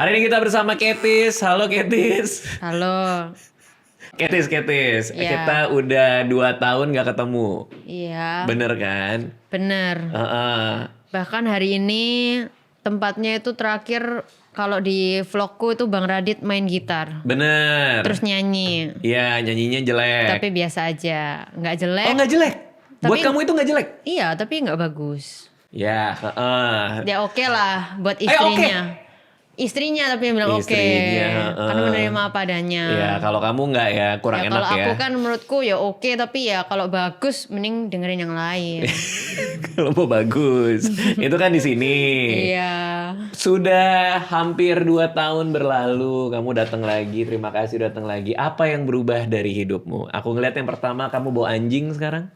Hari ini kita bersama Ketis. Halo Ketis. Halo. Ketis. Iya. Kita udah 2 tahun gak ketemu. Iya. Bener kan? Bener. Bahkan hari ini tempatnya itu terakhir kalau di vlogku itu Bang Radit main gitar. Bener. Terus nyanyi. Iya, nyanyinya jelek. Tapi biasa aja. Nggak jelek. Oh gak jelek? Buat Tapi- kamu itu gak jelek? Iya, tapi nggak bagus. Ya, Ya oke lah buat oke. istrinya. Istrinya tapi yang bilang oke. Istrinya, Karena menerima apa adanya. Iya, kalau kamu nggak ya kurang Ya, enak kalau ya. aku kan menurutku ya oke, tapi ya kalau bagus mending dengerin yang lain. Kalau mau bagus, itu kan di sini. Iya. Sudah hampir 2 tahun berlalu, kamu datang lagi. Terima kasih datang lagi. Apa yang berubah dari hidupmu? Aku ngeliat yang pertama kamu bawa anjing sekarang.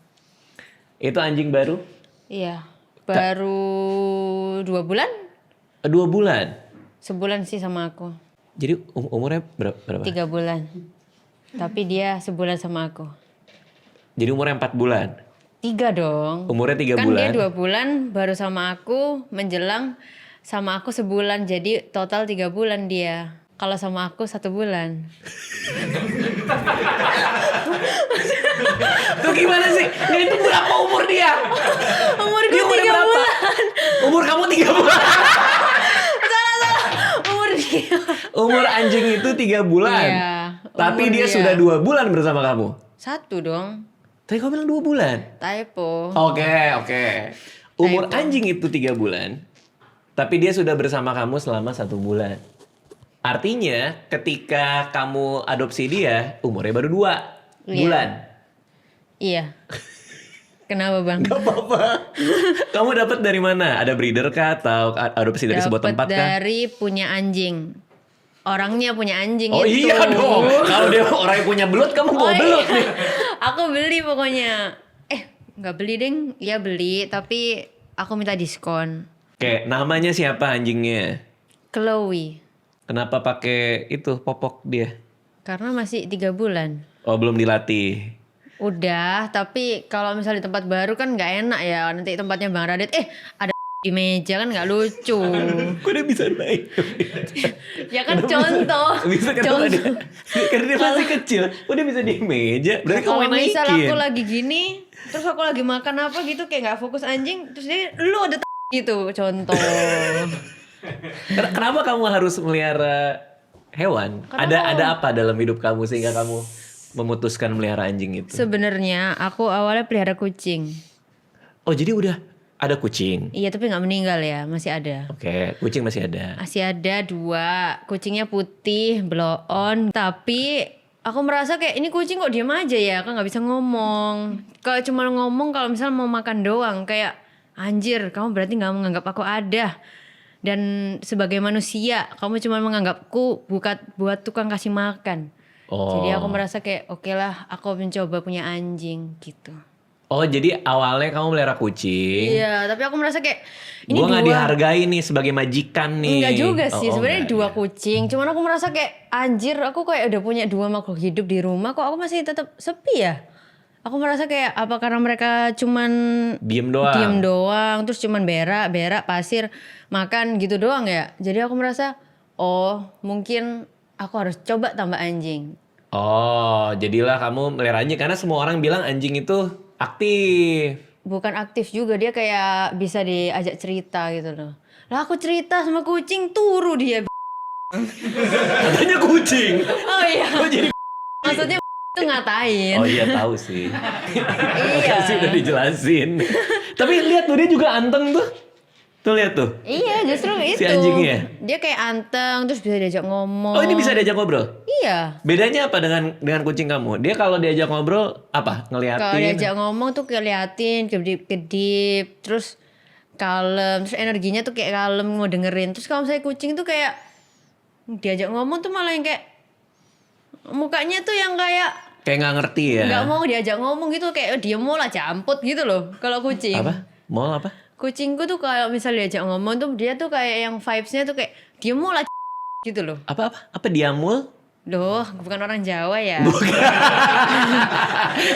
Itu anjing baru? Iya. Baru 2 bulan? 2 bulan. Sebulan sih sama aku. Jadi umurnya berapa? 3 bulan. Tapi dia sebulan sama aku. Jadi umurnya 4 bulan. 3 dong. Umurnya 3 Kan bulan. dia 2 bulan baru sama aku, menjelang sama aku sebulan. Jadi total 3 bulan dia. Kalau sama aku 1 bulan. Tuh gimana sih? Nggak, itu berapa umur dia? Umurku Dia umurnya 3 berapa? bulan. Umur kamu 3 bulan. Umur dia. Umur anjing itu 3 bulan. Iya, Tapi umur dia dia. sudah 2 bulan bersama kamu. 1 dong. Tadi kamu bilang 2 bulan. Typo. Oke. Umur Typo. anjing itu 3 bulan. Tapi dia sudah bersama kamu selama 1 bulan. Artinya ketika kamu adopsi dia, umurnya baru 2 Iya. bulan. Iya. Kenapa bang? Gak apa-apa. Kamu dapat dari mana? Ada breeder kah atau adopsi dari sebuah Dapet tempat kah? dari punya anjing. Orangnya punya anjing Oh itu. iya dong. Kalau dia orang yang punya belut, kamu bawa Oh, belut iya. nih. Aku beli pokoknya. Nggak beli deng. Iya beli, tapi aku minta diskon. Oke, namanya siapa anjingnya? Chloe. Kenapa pakai itu popok dia? Karena masih 3 bulan. Oh, belum dilatih. Udah, tapi kalau misalnya di tempat baru kan nggak enak ya. Nanti tempatnya Bang Radit, ada di meja kan nggak lucu. Kok dia bisa naik? Ya kan contoh. Bisa kenapa dia? Karena dia masih kecil. Kok dia bisa di meja? Berarti kamu Kalau yang misal naikin. aku lagi gini, terus aku lagi makan apa gitu kayak nggak fokus anjing, terus dia lu ada gitu contoh. Kenapa kamu harus melihara hewan? Ada apa dalam hidup kamu sehingga kamu memutuskan melihara anjing itu? Sebenarnya aku awalnya pelihara kucing. Oh, jadi udah ada kucing. Iya tapi nggak meninggal ya, masih ada. Oke, kucing masih ada. Masih ada 2, kucingnya putih, blow on. Tapi aku merasa kayak ini kucing kok diem aja ya, kan nggak bisa ngomong. Kalau cuma ngomong kalau misal mau makan doang, kayak anjir, kamu berarti nggak menganggap aku ada. Dan sebagai manusia, kamu cuma menganggapku buat tukang kasih makan. Oh. Jadi aku merasa kayak oke lah, aku mencoba punya anjing gitu. Oh, jadi awalnya kamu melihara kucing. Iya, tapi aku merasa kayak ini Gue nggak 2. dihargai nih sebagai majikan nih. Enggak juga sih, sebenarnya enggak 2 ya. kucing. Cuman aku merasa kayak anjir, aku kayak udah punya 2 makhluk hidup di rumah, kok aku masih tetap sepi ya? Aku merasa kayak apa karena mereka cuman Diem doang. terus cuman berak, pasir, makan gitu doang ya. Jadi aku merasa oh mungkin aku harus coba tambah anjing. Oh, jadilah kamu melihara anjing karena semua orang bilang anjing itu aktif. Bukan aktif juga, dia kayak bisa diajak cerita gitu loh. Lah aku cerita sama kucing turu dia. Katanya kucing. Oh iya. Kok jadi Maksudnya itu ngatain. Oh iya tahu sih. Iya. Makasih udah dijelasin. Tapi lihat tuh dia juga anteng tuh. Tuh lihat tuh. Iya justru Si itu. anjingnya? Dia kayak anteng terus bisa diajak ngomong. Oh, ini bisa diajak ngobrol. Iya. Bedanya apa dengan kucing kamu? Dia kalau diajak ngobrol apa? Ngeliatin. Kalau diajak ngomong tuh keliatin, kedip-kedip, terus kalem, terus energinya tuh kayak kalem mau dengerin. Terus kalau misalnya kucing tuh kayak diajak ngomong tuh malah yang kayak mukanya tuh yang kayak Kayak nggak ngerti ya. nggak mau diajak ngomong gitu, kayak dia mau lah camput gitu loh. Kalau kucing. Apa? Mau apa? Kucingku tuh kalau misalnya diajak ngomong tuh dia tuh kayak yang vibes-nya tuh kayak dia mau lah gitu loh. Apa diamul? Loh, bukan orang Jawa ya?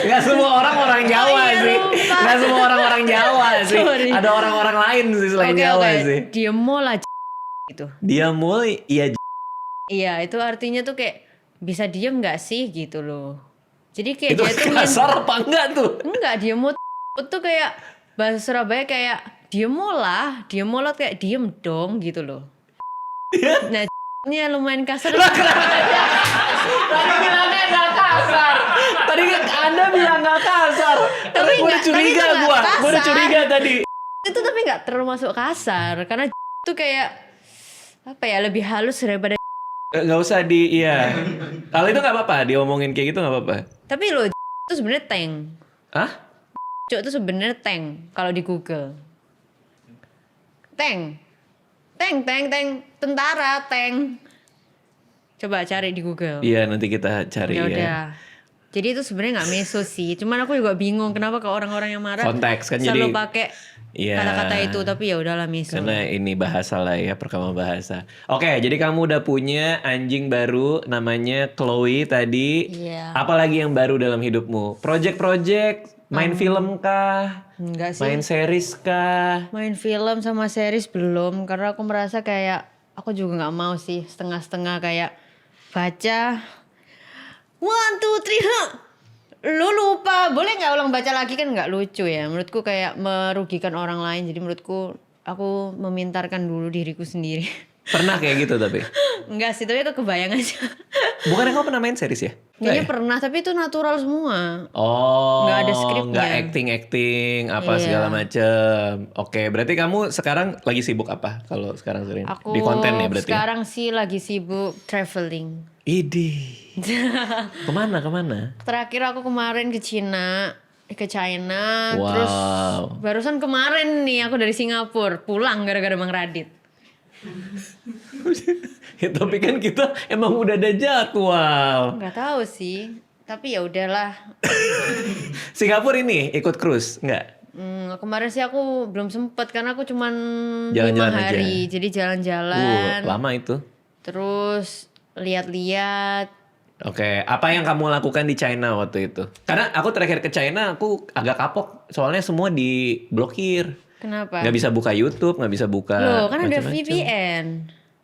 Gak semua orang Jawa Oh iya, sih. lupa. Gak semua orang Jawa sih. Sorry. Ada orang-orang lain sih selain Jawa sih. Dia mau lah gitu. Diamul, iya Iya, itu artinya tuh kayak bisa diem nggak sih gitu loh. Jadi kayak Itu dia tuh kasar apa enggak tuh? enggak dia mau tuh kayak bahasa Surabaya kayak diem lah, diem molot kayak diem dong gitu loh. Nah, nya lumayan kasar. Tadi bilangnya nggak kasar. Tadi Anda bilang nggak kasar. Tapi Gue udah nggak- curiga tapi itu nggak gue udah kasar. curiga tadi. Itu tapi nggak termasuk kasar karena itu kayak apa ya lebih halus daripada. Nggak usah iya. Kalau itu nggak apa-apa, diomongin kayak gitu nggak apa-apa. Tapi lo itu sebenarnya tank. Hah? Cuk itu sebenarnya tank kalau di Google. Tank. Tank, tentara, tank. Coba cari di Google. Iya, nanti kita cari Ya ya. udah. Jadi itu sebenarnya nggak meso sih. Cuman aku juga bingung kenapa ke orang-orang yang marah Konteks kan selalu jadi- pakai Iya. kata-kata itu. Tapi ya udahlah meso. Karena ini bahasa lah ya, perkembangan bahasa. Oke, jadi kamu udah punya anjing baru namanya Chloe tadi. Iya. Apalagi yang baru dalam hidupmu? Project-project, main film kah? Enggak sih. Main series kah? Main film sama series belum karena aku merasa kayak aku juga nggak mau sih setengah-setengah kayak baca 1, 2, 3 huh. Lu lupa boleh nggak ulang baca lagi kan nggak lucu ya menurutku kayak merugikan orang lain jadi menurutku aku memintarkan dulu diriku sendiri. Pernah kayak gitu tapi? Enggak sih tapi itu kebayang aja. Bukannya kamu pernah main series ya? Kayaknya Nggak ya? pernah tapi itu natural semua. Oh, Nggak ada skripnya. nggak acting apa Iya. segala macem. Oke, berarti kamu sekarang lagi sibuk apa? Kalau sekarang sering Aku di konten ya berarti? sekarang sih lagi sibuk traveling. Idih. Kemana? Terakhir aku kemarin ke China, Wow. terus barusan kemarin nih aku dari Singapura pulang gara-gara Bang Radit. Ya, tapi kan kita emang udah ada jadwal. Nggak tahu sih, tapi ya udahlah. Singapura ini ikut cruise nggak? Kemarin sih aku belum sempet karena aku cuman 5 Jalan-jalan hari, jadi jalan-jalan. Lama itu. Terus lihat-lihat. Oke, apa yang kamu lakukan di China waktu itu? Karena aku terakhir ke China aku agak kapok, soalnya semua diblokir. Kenapa? Nggak bisa buka YouTube, nggak bisa buka. Loh, kan ada macam-macam. VPN.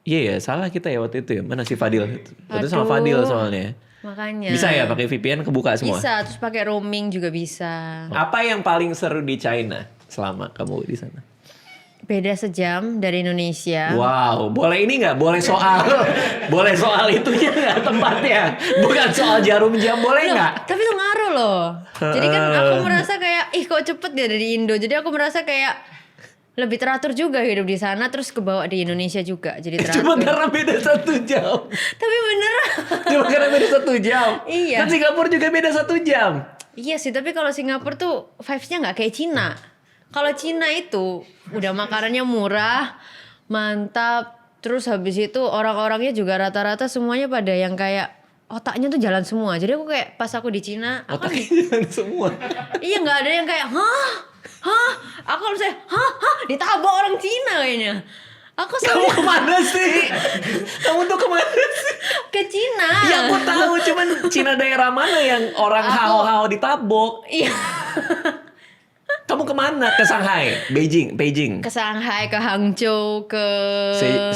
Iya ya, salah kita ya waktu itu ya. Mana si Fadil? Waktu itu sama Aduh. Fadil soalnya. Makanya. Bisa ya pakai VPN kebuka semua? Bisa, terus pakai roaming juga bisa. Apa yang paling seru di China selama kamu di sana? Beda sejam dari Indonesia. Wow, boleh ini nggak? Boleh soal itunya nggak tempatnya? Bukan soal jarum jam, boleh Loh, nggak? tapi itu ngaruh loh. Jadi kan aku merasa kayak, ih kok cepet ya dari Indo. Jadi aku merasa kayak lebih teratur juga hidup di sana. Terus kebawa di Indonesia juga. Jadi teratur. Cuma karena beda 1 jam. Tapi beneran. Cuma karena beda 1 jam. Iya. Kan Singapura juga beda 1 jam. Iya sih, tapi kalau Singapura tuh vibes-nya nggak kayak Cina. Kalau Cina itu udah makanannya murah, mantap. Terus habis itu orang-orangnya juga rata-rata semuanya pada yang kayak otaknya tuh jalan semua. Jadi aku kayak pas aku di Cina, aku kan Otaknya semua. iya nggak ada yang kayak hah, aku kalau saya hah, ditabok orang Cina kayaknya. Aku Kamu sampai kemana sih? Kamu tuh kemana sih? ke Cina. Ya aku tahu, cuman Cina daerah mana yang orang hao-hao ditabok? Iya. Kamu kemana? Ke Shanghai, Beijing. Ke Shanghai, ke Hangzhou, ke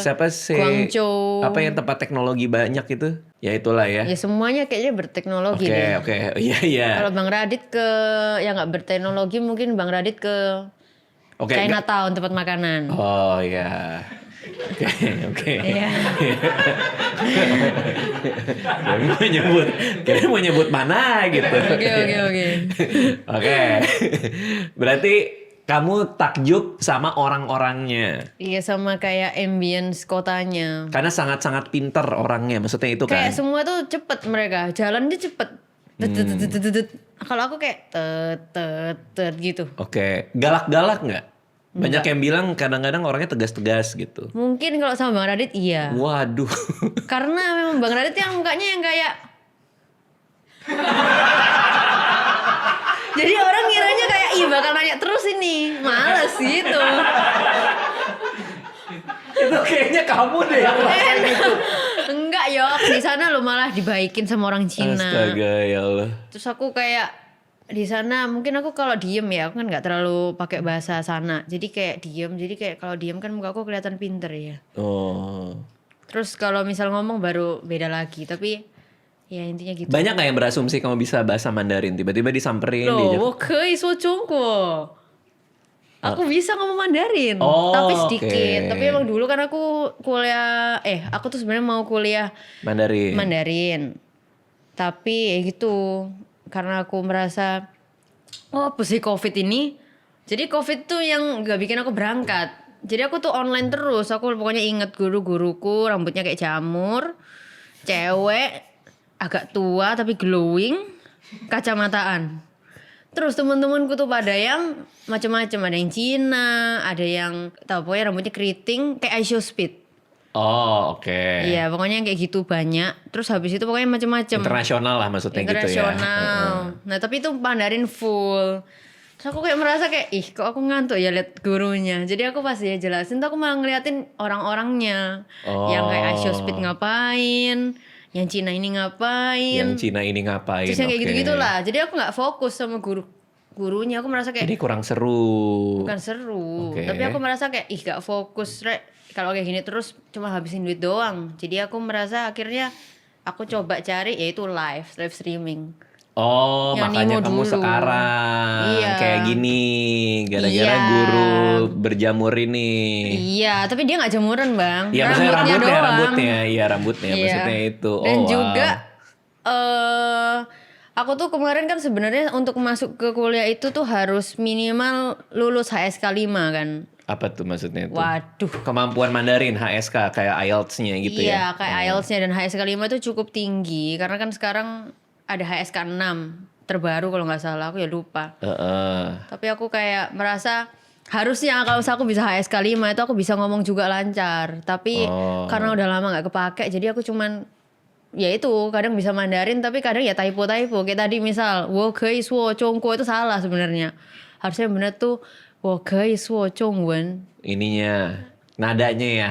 Siapa sih? Guangzhou. Apa yang tempat teknologi banyak itu? Ya itulah ya. Ya semuanya kayaknya berteknologi deh. Oke, iya. Kalau Bang Radit ke yang nggak berteknologi mungkin Bang Radit ke Oke. Chinatown tempat makanan. Oh ya. Oke. Iya. Kayaknya mau nyebut mana gitu. Oke. Oke. Berarti kamu takjub sama orang-orangnya. Iya sama kayak ambience kotanya. Karena sangat-sangat pinter orangnya. Maksudnya itu kan. Kayak semua tuh cepet mereka, jalannya cepet. Kalau aku kayak tet gitu. Oke. Galak-galak nggak? Banyak yang bilang kadang-kadang orangnya tegas-tegas gitu. Mungkin kalau sama Bang Radit iya. Waduh. Karena memang Bang Radit yang mukanya yang kayak jadi orang ngiranya kayak ih bakal nanya terus ini. Males gitu. Itu kayaknya kamu deh yang ngerasain itu. Enggak ya, aku di sana lo malah dibaikin sama orang Cina. Astaga ya Allah. Terus aku kayak di sana mungkin aku kalau diem ya aku kan nggak terlalu pakai bahasa sana. Jadi kayak diem. Jadi kayak kalau diem kan muka aku kelihatan pinter ya. Oh. Terus kalau misal ngomong baru beda lagi. Tapi ya intinya gitu. Banyak gak yang berasumsi kamu bisa bahasa Mandarin? Tiba-tiba disamperin, Loh, diajak. 我可以说中国. Aku bisa ngomong Mandarin, Oh, tapi sedikit. oke. Tapi emang dulu kan aku kuliah, aku tuh sebenarnya mau kuliah Mandarin. Mandarin. Tapi ya gitu, karena aku merasa, oh apa sih COVID ini? Jadi COVID tuh yang gak bikin aku berangkat. Jadi aku tuh online terus. Aku pokoknya inget guru-guruku, rambutnya kayak jamur, cewek, agak tua tapi glowing, kacamataan. Terus teman-temanku tuh pada yang macam-macam, ada yang Cina, ada yang tahu pokoknya rambutnya keriting kayak Aisho Speed. Oh, oke. Iya, pokoknya yang kayak gitu banyak. Terus habis itu pokoknya macam-macam. Internasional lah maksudnya gitu ya. Internasional. Nah, tapi itu Mandarin full. Terus aku kayak merasa kayak, ih kok aku ngantuk ya liat gurunya. Jadi aku pas dia jelasin tuh aku malah ngeliatin orang-orangnya. Yang kayak Aisho Speed ngapain, yang Cina ini ngapain. Yang Cina ini ngapain? Terus yang kayak oke. gitu-gitu lah. Jadi aku nggak fokus sama gurunya. Aku merasa kayak Ini kurang seru. bukan seru. Oke. Tapi aku merasa kayak ih gak fokus. Kalau kayak gini terus cuma habisin duit doang. Jadi aku merasa akhirnya aku coba cari yaitu live streaming. Oh, Yang makanya Nimo kamu dulu. sekarang Iya. kayak gini gara-gara Iya. guru berjamur ini. Iya, tapi dia nggak jamuran bang. Iya, maksudnya doang. rambutnya, iya rambutnya, Iya. maksudnya itu. Dan Oh, wow. juga aku tuh kemarin kan sebenarnya untuk masuk ke kuliah itu tuh harus minimal lulus HSK 5 kan. Apa tuh maksudnya itu? Waduh. Kemampuan Mandarin HSK kayak IELTS-nya gitu ya. Iya, kayak IELTS-nya dan HSK 5 itu cukup tinggi karena kan sekarang ada HSK 6 terbaru kalau nggak salah, aku ya lupa. Tapi aku kayak merasa harusnya kalau aku bisa HSK 5 itu aku bisa ngomong juga lancar. Tapi karena udah lama nggak kepake jadi aku cuman ya itu kadang bisa Mandarin tapi kadang ya typo-typo. Kayak tadi misal 我可以说中国 itu salah sebenarnya. Harusnya benar tuh 我可以说中文. Ininya, nadanya ya.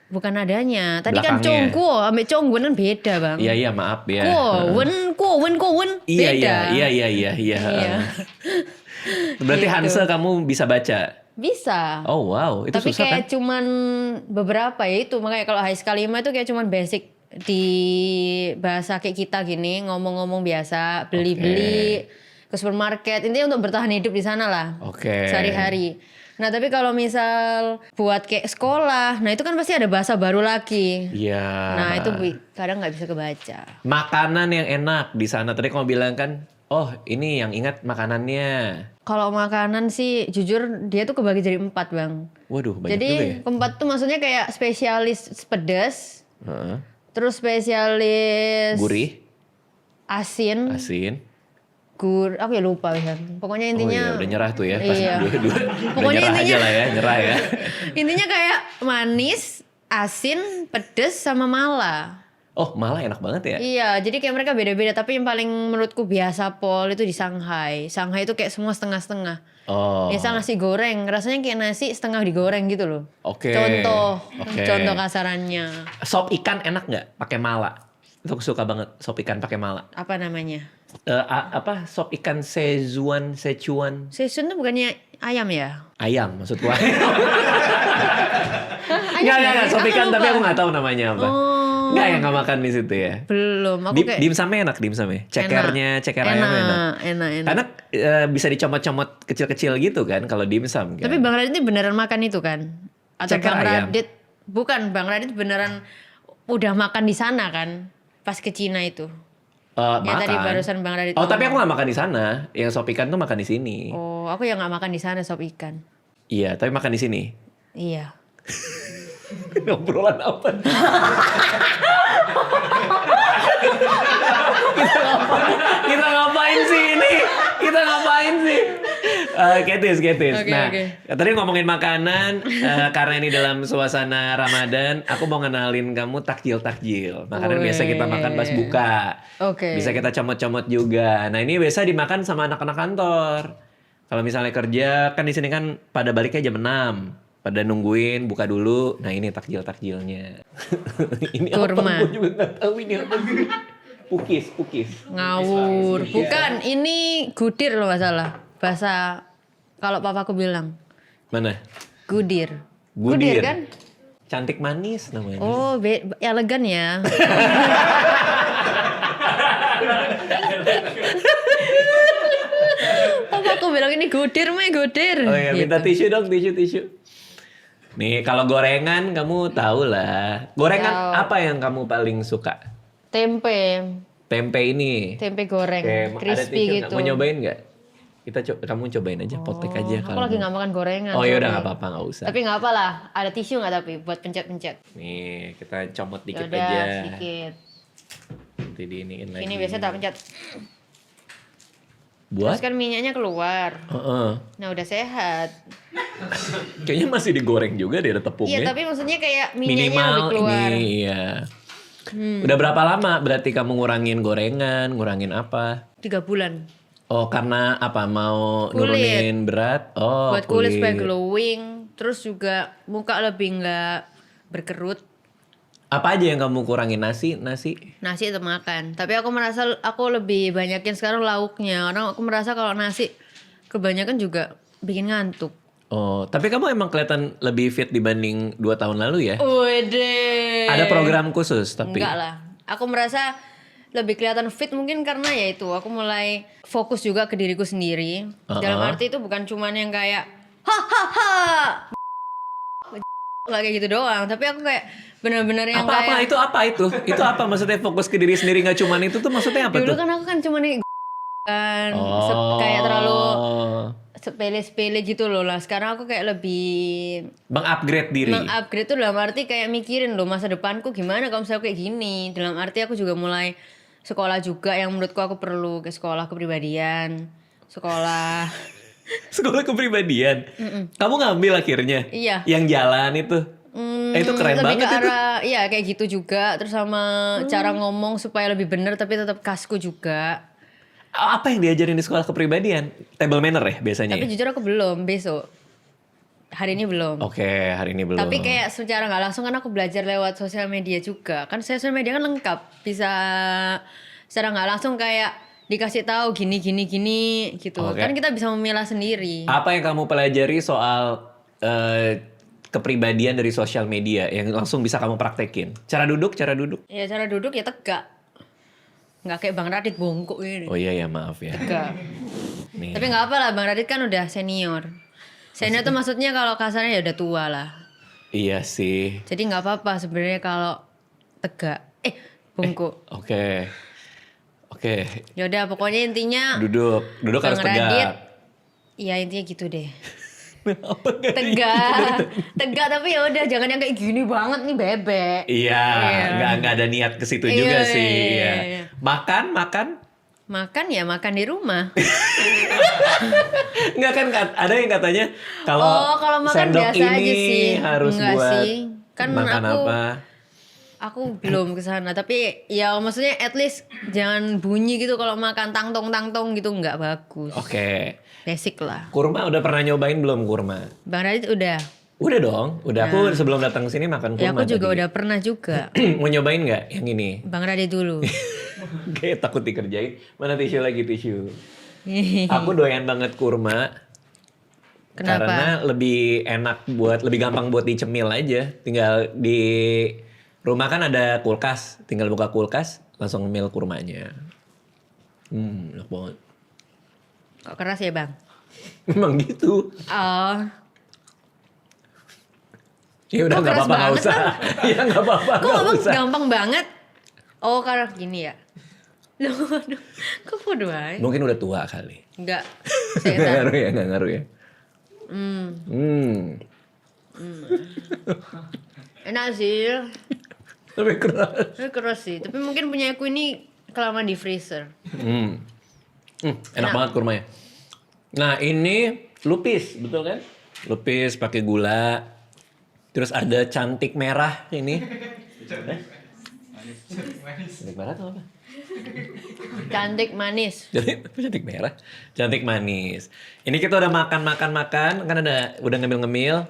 Bukan nadanya. Tadi kan Belakangnya. Chongguo ambil Chongwen kan beda, Bang. Iya iya maaf ya. Kuo wen Iya beda. iya. Iya. Berarti Gitu. Hanse kamu bisa baca. Bisa. Oh wow, itu Tapi susah kan? kayak cuman beberapa ya itu. Makanya kalau HSK 5 itu kayak cuman basic di bahasa kayak kita gini, ngomong-ngomong biasa, beli-beli ke supermarket. Intinya untuk bertahan hidup di sana lah. Oke. Sehari-hari. Nah, tapi kalau misal buat kayak sekolah, nah itu kan pasti ada bahasa baru lagi. Iya. Nah, itu kadang nggak bisa kebaca. Makanan yang enak di sana. Tadi kamu bilang kan, oh ini yang ingat makanannya. Kalau makanan sih jujur dia tuh kebagi jadi 4, Bang. Waduh banyak Jadi juga ya. keempat tuh maksudnya kayak spesialis pedas, Heeh. terus spesialis Gurih, asin, aku ya lupa kan. Pokoknya intinya oh iya udah nyerah tuh ya. Pas Iya. udah Pokoknya nyerah aja intinya- lah ya, nyerah ya. intinya kayak manis, asin, pedas sama mala. Oh malah enak banget ya. Iya, jadi kayak mereka beda-beda. Tapi yang paling menurutku biasa Pol itu di Shanghai. Shanghai itu kayak semua setengah-setengah. Oh. Misal nasi goreng, rasanya kayak nasi setengah digoreng gitu loh. Oke. Oke. Contoh kasarannya. Sop ikan enak nggak pakai mala? Itu aku suka banget sop ikan pakai mala. Apa namanya? Apa sop ikan Szechuan? Seisun tuh bukannya ayam ya? Ayam maksud gua. Ayam Enggak, ya? sop Aku ikan tapi lupa. aku nggak tahu namanya apa. Enggak yang nggak makan di situ ya. Belum, aku kayak Dimsumnya enak dimsumnya. Ceker ayamnya enak. enak. Karena bisa dicomot-comot kecil-kecil gitu kan kalau dimsum kan. Tapi Bang Radit ini beneran makan itu kan? Atau Ceker Bang ayam. Radit bukan, Bang Radit beneran udah makan di sana kan? Pas ke Cina itu. Yang makan. tadi barusan Bang Radit Oh, tapi ngomong. aku nggak makan di sana. Yang sop ikan tuh makan di sini. Oh, aku yang nggak makan di sana sop ikan. Iya, tapi makan di sini. Iya. Ngobrolan apa? Kita ngapain sih ini? Kita ngapain sih? Ketis. Oke, Nah, oke. tadi ngomongin makanan, karena ini dalam suasana Ramadan, aku mau ngenalin kamu takjil. Makanan biasa kita makan pas buka. Oke. Bisa kita comot-comot juga. Nah, ini biasa dimakan sama anak-anak kantor. Kalau misalnya kerja, kan di sini kan pada baliknya jam 6. Pada nungguin buka dulu. Nah, ini takjil-takjilnya. Ini Kurma. apa? Gue juga nggak tahu ini apa sih. Pukis. Ngawur. Bukan, ini gudir loh nggak salah. Bahasa kalau papaku bilang. Mana? Gudir. Gudir. kan? Cantik manis namanya. Oh, elegan ya. Apa aku bilang ini godir, godir. Oh ya, minta Gitu. tisu dong, tisu. Nih, kalau gorengan kamu tahu lah. Gorengan Tahu. apa yang kamu paling suka? Tempe Tempe goreng, Oke, ada crispy tisu nggak? gitu. Mau nyobain nggak? Kamu cobain aja, potek aja Aku kalau lagi mau. nggak makan gorengan. Oh ya udah sorry. nggak apa-apa, nggak usah. Tapi nggak apa lah, ada tisu nggak tapi buat pencet-pencet. Nih, kita comot dikit Yaudah, aja. sedikit. Nanti diiniin lagi. Ini biasa tak pencet. Buat? Terus kan minyaknya keluar. Heeh. Nah udah sehat. Kayaknya masih digoreng juga deh ada tepungnya. Iya tapi maksudnya kayak minyaknya Minimal lebih keluar. ini, iya. Udah berapa lama berarti kamu ngurangin gorengan, ngurangin apa? 3 bulan. Oh, karena apa? Mau Kulit. nurunin berat? Oh, Buat kulit supaya glowing. Terus juga muka lebih nggak berkerut. Apa aja yang kamu kurangin? Nasi? Nasi itu makan. Tapi aku merasa aku lebih banyakin sekarang lauknya. Karena aku merasa kalau nasi kebanyakan juga bikin ngantuk. Oh, tapi kamu emang kelihatan lebih fit dibanding 2 tahun lalu ya? Wede. Ada program khusus tapi? Enggak lah. Aku merasa lebih kelihatan fit mungkin karena ya itu aku mulai fokus juga ke diriku sendiri. Dalam arti itu bukan cuman yang kayak hahaha nggak kayak gitu doang, tapi aku kayak benar-benar yang Apa kayak itu apa itu? Itu apa maksudnya fokus ke diri sendiri nggak cuman itu tuh maksudnya apa dulu tuh? kan aku kan cuman kan kayak terlalu sepele-sepele gitu loh lah. Sekarang aku kayak lebih mengupgrade diri. mengupgrade tuh dalam arti kayak mikirin loh masa depanku gimana kalau misalnya kayak gini. Dalam arti aku juga mulai sekolah juga yang menurutku aku perlu ke sekolah kepribadian, sekolah. Sekolah kepribadian. Kamu ngambil akhirnya? Iya. Yang jalan itu. Itu keren lebih banget ke itu. arah iya kayak gitu juga. Terus sama cara ngomong supaya lebih bener tapi tetap kasku juga. Apa yang diajarin di sekolah kepribadian? Table manner ya biasanya Tapi ya? jujur aku belum besok. Hari ini belum. Oke, hari ini belum. Tapi kayak secara nggak langsung kan aku belajar lewat sosial media juga. Kan sosial media kan lengkap. Bisa secara nggak langsung kayak dikasih tahu gini gitu. Oke. Kan kita bisa memilah sendiri. Apa yang kamu pelajari soal kepribadian dari sosial media yang langsung bisa kamu praktekin? Cara duduk? Ya cara duduk ya tegak. Nggak kayak Bang Radit bongkok ini. Oh iya ya, maaf ya. Tegak. Nih. Tapi nggak apa lah, Bang Radit kan udah senior. Senior tuh maksudnya kalau kasarnya ya udah tua lah. Iya sih. Jadi nggak apa-apa sebenarnya kalau tegak. Bungkuk. Oke. Yaudah pokoknya intinya Duduk Bang harus tegak. Radit, ya intinya gitu deh. Apa nggak Tegak tapi ya udah jangan yang kayak gini banget nih bebek. Iya, nggak ada niat ke situ Iya, juga sih. iya, Iya. iya. Makan? Ya makan di rumah. Nggak kan ada yang katanya kalau kalau makan sendok biasa aja ini sih. harus Enggak buat sih. Kan makan apa? Aku belum ke sana, tapi ya maksudnya at least jangan bunyi gitu kalau makan tangtong gitu nggak bagus. Oke. Basic lah. Kurma udah pernah nyobain belum kurma? Bang Radit udah. Udah dong. Udah aku sebelum datang ke sini makan kurma. Ya aku juga tadi. udah pernah juga. Mau nyobain nggak yang ini? Bang Radit dulu. Kayak takut dikerjain. Mana tisu lagi tisu? Aku doyan banget kurma. Kenapa? Karena lebih enak lebih gampang buat dicemil aja. Tinggal di rumah kan ada kulkas. Tinggal buka kulkas, langsung ngemil kurmanya. Enak banget. Kok keras ya Bang? Memang gitu. Oh. Ya udah Kok nggak keras apa-apa nggak banget, usah. Ya nggak apa-apa Kok nggak ngomong usah. gampang banget? Oh karena gini ya? Loh, aduh. Kok bodoh aja? Mungkin udah tua kali. Enggak. Nggak ngaruh ya. Enak sih. Tapi keras. Keras sih. Tapi mungkin punya aku ini kelamaan di freezer. Enak banget kurmanya. Nah ini lupis, betul kan? Lupis pakai gula. Terus ada cantik merah ini. Cantik merah atau apa? Cantik manis. Jadi cantik merah, cantik manis. Ini kita udah makan, kan udah ngemil-ngemil.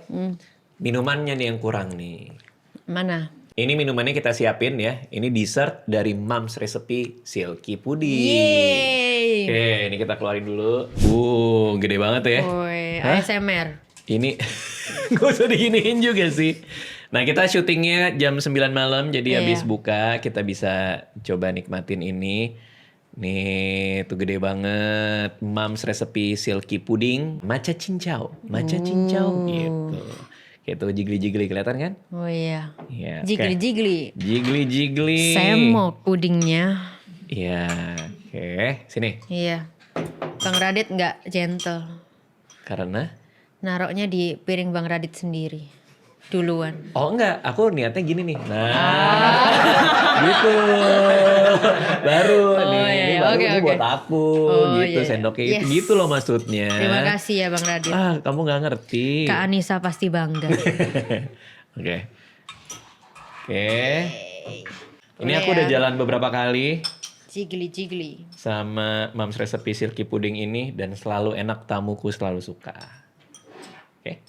Minumannya nih yang kurang nih. Mana? Ini minumannya kita siapin ya. Ini dessert dari Mom's Recipe Silky Pudding. Yeay. Oke, ini kita keluarin dulu. Gede banget ya. Woi, Hah? ASMR. Ini gak usah diginiin juga sih. Nah kita syutingnya jam 9 malam, jadi Iya. habis buka kita bisa coba nikmatin ini. Nih tuh gede banget, Mom's Recipe Silky Pudding, matcha cincau gitu. Kayak tuh jigli-jigli kelihatan kan? Oh iya. Iya. Jigli-jigli. Jigli-jigli. Saya mau pudingnya. Iya, oke. Sini. Iya. Bang Radit nggak gentle. Karena? Naroknya di piring Bang Radit sendiri. Duluan. Oh enggak, aku niatnya gini nih. Nah, gitu. Baru Oh, nih, iya, ini iya. baru Oke, ini oke. buat aku Oh, gitu iya. sendoknya Yes. itu gitu loh maksudnya. Terima kasih ya Bang Radit. Ah, kamu nggak ngerti. Kak Anissa pasti bangga. Oke. Oke. Ini Boleh aku udah ya? jalan beberapa kali Jigli-jigli. sama Mom's Recipe Silky Pudding ini dan selalu enak, tamuku selalu suka. Oke.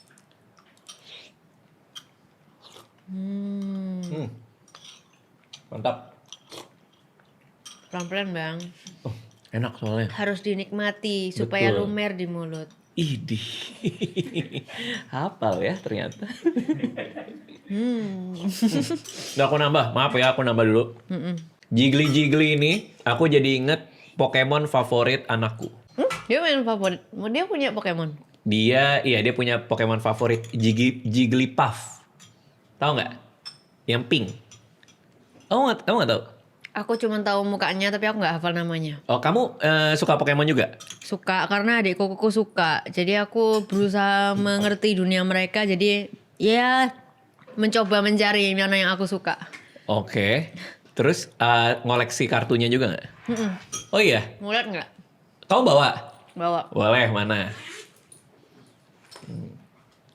Mantap. Pelan-pelan Bang. Oh, enak soalnya. Harus dinikmati supaya Betul. lumer di mulut. Idih. Hafal ya ternyata. Udah aku nambah, maaf ya aku nambah dulu. Jiggly ini aku jadi inget Pokemon favorit anakku. Dia main favorit. Dia punya Pokemon. Dia punya Pokemon favorit Jigglypuff. Tahu nggak? Yang pink. Kamu nggak tahu? Aku cuma tahu mukanya tapi aku nggak hafal namanya. Oh kamu suka Pokemon juga? Suka karena adik kokoku suka. Jadi aku berusaha mengerti dunia mereka. Jadi ya mencoba mencari mana yang aku suka. Oke. Terus ngoleksi kartunya juga nggak? Oh iya. Mulat nggak? Kamu bawa? Bawa. Boleh, mana?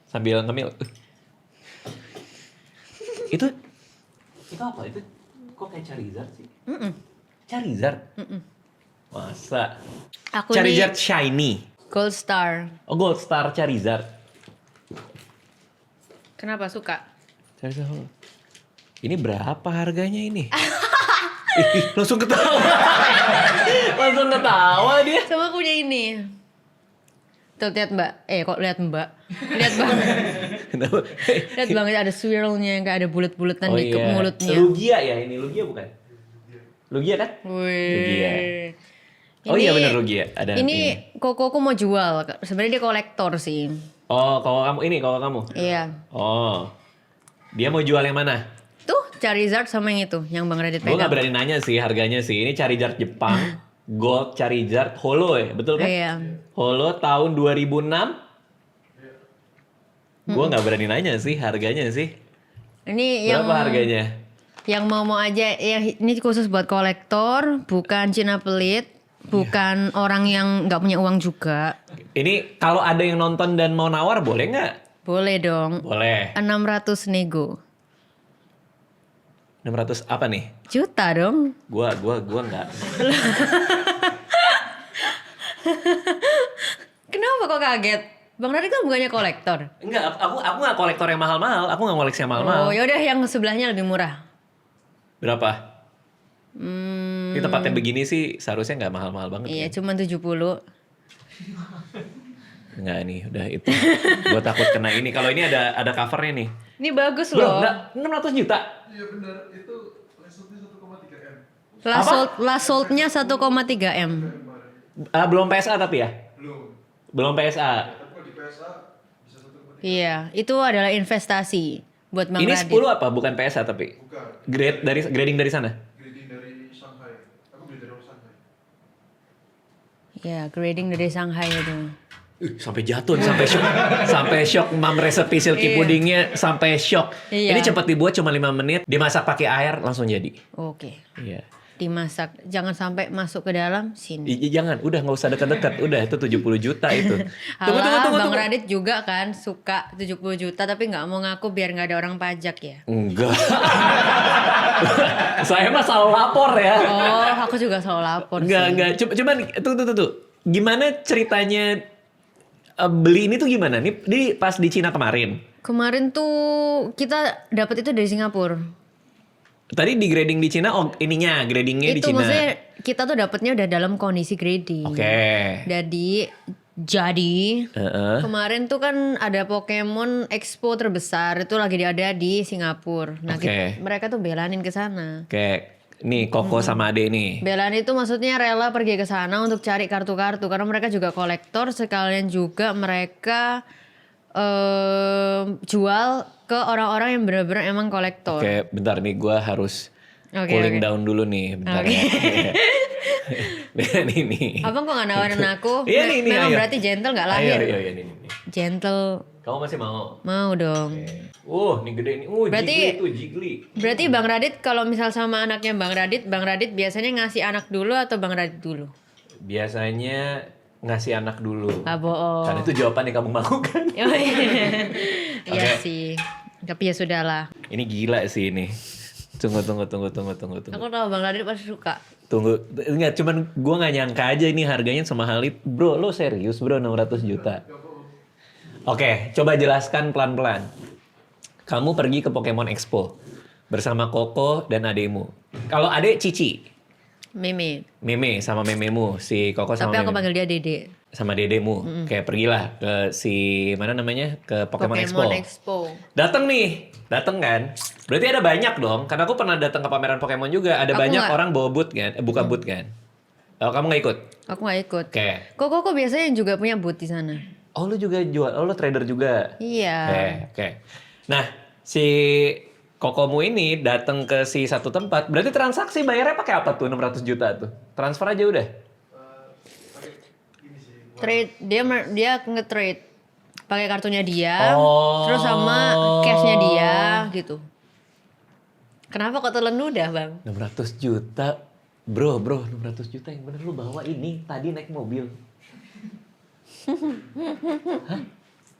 Sambil ngemil. Itu apa itu? Kok kayak Charizard sih? Charizard? Masa? Aku Charizard nih shiny. Gold Star. Oh, Gold Star Charizard. Kenapa suka? Charizard. Ini berapa harganya ini? Ih, langsung ketawa. Langsung ketawa dia. Sama aku punya ini. Tuh lihat Mbak. Kok lihat Mbak? Lihat Bang. Kenapa? Lihat banget ada swirlnya yang kayak ada bulat-bulatan Oh di iya. mulutnya. Lugia ya ini, Lugia bukan? Lugia kan? Wih. Lugia. Oh iya benar Lugia. Ada Ini kokoku mau jual. Sebenarnya dia kolektor sih. Oh, kalau kamu. Iya. Oh. Dia mau jual yang mana? Tuh Charizard sama yang itu, yang Bang Radit Gue pegang. gak berani nanya sih harganya sih. Ini Charizard Jepang. Gold Charizard Holo ya, betul kan? Iya. Holo tahun 2006. Gue gak berani nanya sih harganya sih. Ini yang Berapa harganya? yang mau aja. Ini khusus buat kolektor, bukan Cina pelit, bukan orang yang nggak punya uang juga. Ini kalau ada yang nonton dan mau nawar boleh nggak? Boleh dong. Boleh. 600 nego. 600 apa nih? Juta dong. Gua nggak. Kenapa kok kaget? Bang Radit kan bukannya kolektor. Enggak, aku nggak kolektor yang mahal-mahal. Aku nggak koleksi yang mahal-mahal. Oh yaudah yang sebelahnya lebih murah. Berapa? Ini tempatnya begini sih seharusnya nggak mahal-mahal banget. Iya Ya. cuma 70. Enggak nih, udah itu. Gue takut kena ini. Kalau ini ada covernya nih. Ini bagus Bro, loh. enggak 600 juta. Iya benar, itu resultnya 1,3 M. Last sold-nya 1,3 M. Belum PSA tapi ya? Belum. Belum PSA. Tapi kalau di PSA bisa 1,3. Iya, itu adalah investasi buat Bang Ini Radit. 10 apa? Bukan PSA tapi. Bukan. Grading dari sana. Grading dari Shanghai. Aku beli dari Shanghai. Iya, grading dari Shanghai itu. Sampai jatuh, sampai shock Mom Recipe Silky Iya. Puddingnya sampai shock. Iya. Ini cepat dibuat cuma 5 menit, dimasak pakai air langsung jadi. Oke. Iya. Dimasak, jangan sampai masuk ke dalam sini. Jangan, udah nggak usah dekat-dekat, udah itu 70 juta itu. Halah, Bang Radit juga kan suka 70 juta tapi nggak mau ngaku biar nggak ada orang pajak ya. Enggak. Saya mah selalu lapor ya. Oh, aku juga selalu lapor Enggak. Cuman tuh. Gimana ceritanya beli ini tuh gimana? Ini pas di Cina kemarin. Kemarin tuh kita dapat itu dari Singapura. Tadi di grading di Cina, ininya gradingnya di Itu Cina. maksudnya kita tuh dapatnya udah dalam kondisi grading. Oke. Jadi Jadi Heeh. kemarin tuh kan ada Pokemon Expo terbesar itu lagi ada di Singapura. Nah, Oke. mereka tuh belanin ke sana. Kayak nih Koko sama Ade nih. Belanin itu maksudnya rela pergi ke sana untuk cari kartu-kartu karena mereka juga kolektor, sekalian juga mereka jual ke orang-orang yang benar-benar emang kolektor. Oke, bentar nih gue harus Oke, cooling oke. down dulu nih, bentar Oke. ya. Nih. Abang kok gak nawarin aku? Iya nih, Memang ayo. berarti gentle gak lahir? Ayo, nih. Gentle. Kamu masih mau? Mau dong. Nih gede nih. Berarti- Jiggly. Berarti Bang Radit kalau misal sama anaknya Bang Radit biasanya ngasih anak dulu atau Bang Radit dulu? Biasanya ngasih anak dulu. Ah bohong. Karena itu jawaban yang kamu mau kan? Oh, iya. Iya Oke. sih. Tapi ya sudahlah. Ini gila sih ini. Tunggu. Aku tahu Bang Radit pasti suka. Tunggu, enggak, cuman gue gak nyangka aja ini harganya semahal itu. Bro, lo serius bro 600 juta? Oke, coba jelaskan pelan-pelan. Kamu pergi ke Pokemon Expo bersama Koko dan ademu. Kalau adek Cici, Meme. Meme sama mememu, si Koko sama Tapi aku Meme. panggil dia Dede. Sama dedemu. Kayak pergilah ke si mana namanya? Ke Pokemon, Expo. Dateng kan? Berarti ada banyak dong. Karena aku pernah datang ke pameran Pokemon juga. Ada Aku banyak nggak. orang bawa booth kan, buka booth kan. Oh, kamu nggak ikut? Aku gak ikut. Oke. Kok biasanya juga punya booth di sana. Oh, lu juga jual. Oh, lu trader juga. Iya. Oke. Nah, si Kokomu ini datang ke si satu tempat. Berarti transaksi bayarnya pakai apa tuh 600 juta tuh? Transfer aja udah. Pakai ini sih. Trade dia nge-trade pakai kartunya dia, Oh. terus sama cashnya dia gitu. Kenapa kok telan ludah, Bang? 600 juta. Bro, 600 juta yang bener lu bawa ini tadi naik mobil.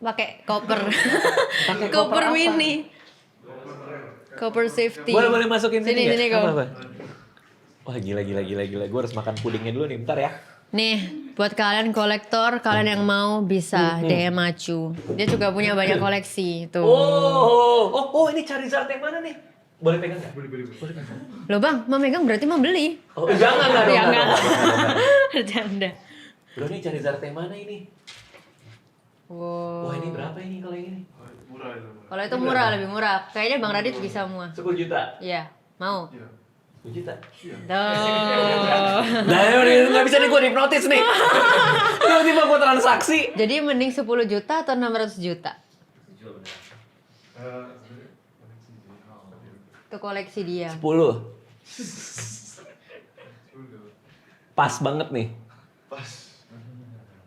Pakai koper. Pakai koper apa? mini. Koper safety. Boleh masukin Sini, nggak? sini, kau. Apa? Wah, gila. Gue harus makan pudingnya dulu nih, bentar ya. Nih, buat kalian kolektor, kalian yang mau bisa DM Acu. Dia juga punya banyak koleksi tuh. Oh, ini Charizard yang mana nih? Boleh pegang nggak? Boleh pegang. Loh Bang, mau megang berarti mau beli. Oh, jangan dong. Ya, enggak. Jangan. Bercanda. Bro, ini Charizard yang mana ini? Wow. Wah, ini berapa ini kalau yang ini? Murah itu. Kalau itu murah, lebih murah. Kayaknya Bang Radit bisa semua. 10 juta. Iya, mau. Iya. 10 juta. Tuh. Nah, ini nggak bisa nih gue hipnotis nih. Tiba-tiba gue transaksi. Jadi mending 10 juta atau 600 juta? Itu koleksi dia. 10. Pas banget nih. Pas.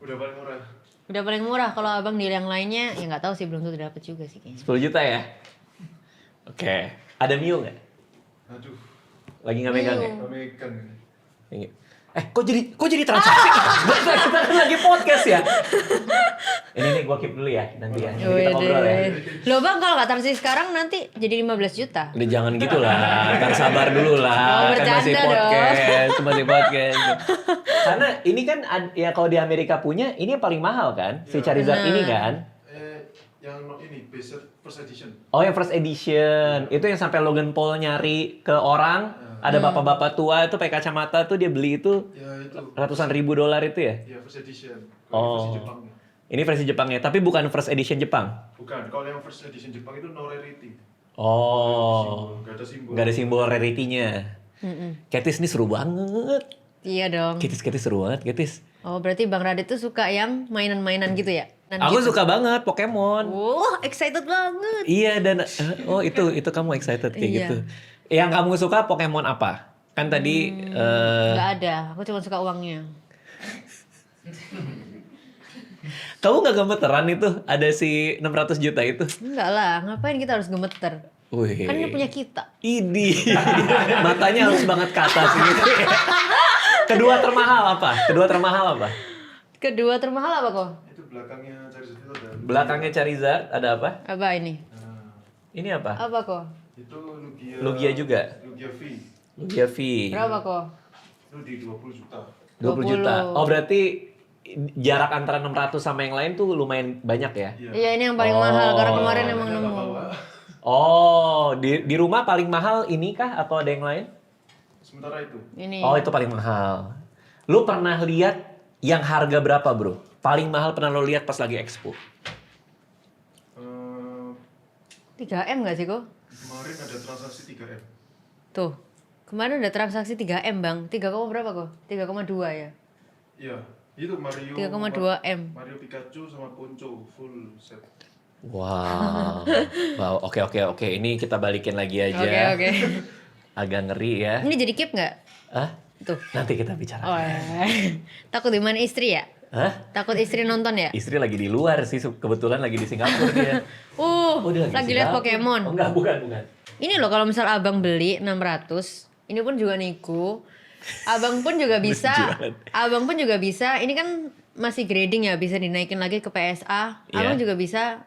Udah paling murah. Udah paling murah. Kalau abang deal yang lainnya, ya nggak tahu sih, belum tentu dapet juga sih kayaknya. 10 juta ya? Oke. Ada Mio nggak? Aduh. Lagi nggak megang ya? Megan. Ini. Kok jadi transaksi? Kita kan lagi podcast ya. Ini nih gue keep dulu ya nanti ya. Nanti kita ngobrol ya. Loh Bang, kalau nggak taruh sekarang nanti jadi 15 juta. Udah jangan gitu lah, kan sabar dulu lah. Oh, Kan masih bercanda podcast, masih podcast. Karena ini kan ya kalau di Amerika punya, ini yang paling mahal kan? Si Charizard Benar. ini kan? Yang ini first edition. Oh yang first edition, itu yang sampai Logan Paul nyari ke orang, ada bapak-bapak tua itu pakai kacamata tuh dia beli itu Ya itu. ratusan ribu dolar itu ya? Ya first edition. Oh. Versi Jepangnya. Ini versi Jepangnya, tapi bukan first edition Jepang. Bukan. Kalau yang first edition Jepang itu no rarity. Oh, Gak ada simbol. nggak ada simbol rarity-nya. Ketis ini seru banget. Iya dong. Ketis seru banget, Ketis. Oh berarti Bang Radit tuh suka yang mainan-mainan gitu ya? Aku suka banget Pokemon. Wah, excited banget. Iya dan itu kamu excited kayak Iya. gitu. Yang kamu suka Pokemon apa? Kan tadi Nggak ada, aku cuma suka uangnya. kamu nggak gemeteran itu ada si 600 juta itu? Enggak lah, ngapain kita harus gemeter? Wih. Kan ini punya kita. Idi. Matanya harus banget ke atas gitu. Kedua termahal apa? Kedua termahal apa kok? Itu belakangnya Charizard itu ada. Belakangnya Charizard ada apa? Apa ini? Nah, Ini apa? Apa kok? itu Lugia. Lugia juga. Lugia V. Lugia V. Berapa kok? Itu di 20 juta. 20 juta. Oh berarti jarak antara 600 sama yang lain tuh lumayan banyak ya? Iya ini yang paling mahal karena kemarin emang Ada nemu. bawa. Oh, di rumah paling mahal ini kah atau ada yang lain? Sementara itu. Ini. Oh, itu paling mahal. Lu pernah lihat Yang harga berapa bro? Paling mahal pernah lo lihat pas lagi expo? 3M nggak sih kok? Kemarin ada transaksi 3M. Tuh, kemarin ada transaksi 3M bang. 3, berapa kok? 3,2 ya? Iya, itu Mario. 3,2 M. Mario Pikachu sama Ponco full set. Wow, wow, oke. Ini kita balikin lagi aja. Oke. Agak ngeri ya. Ini jadi keep nggak? Hah? Tuh. Nanti kita bicara. Oh, takut di mana istri ya? Hah? Takut istri nonton ya? Istri lagi di luar sih, kebetulan lagi di Singapura dia. Oh, dia Lagi di lihat Singapura. Pokemon. Oh, enggak, bukan. Ini loh kalau misal abang beli 600, ini pun juga niku. Abang pun juga bisa. Berjualan. Abang pun juga bisa. Ini kan masih grading ya, bisa dinaikin lagi ke PSA. Abang Iya. juga bisa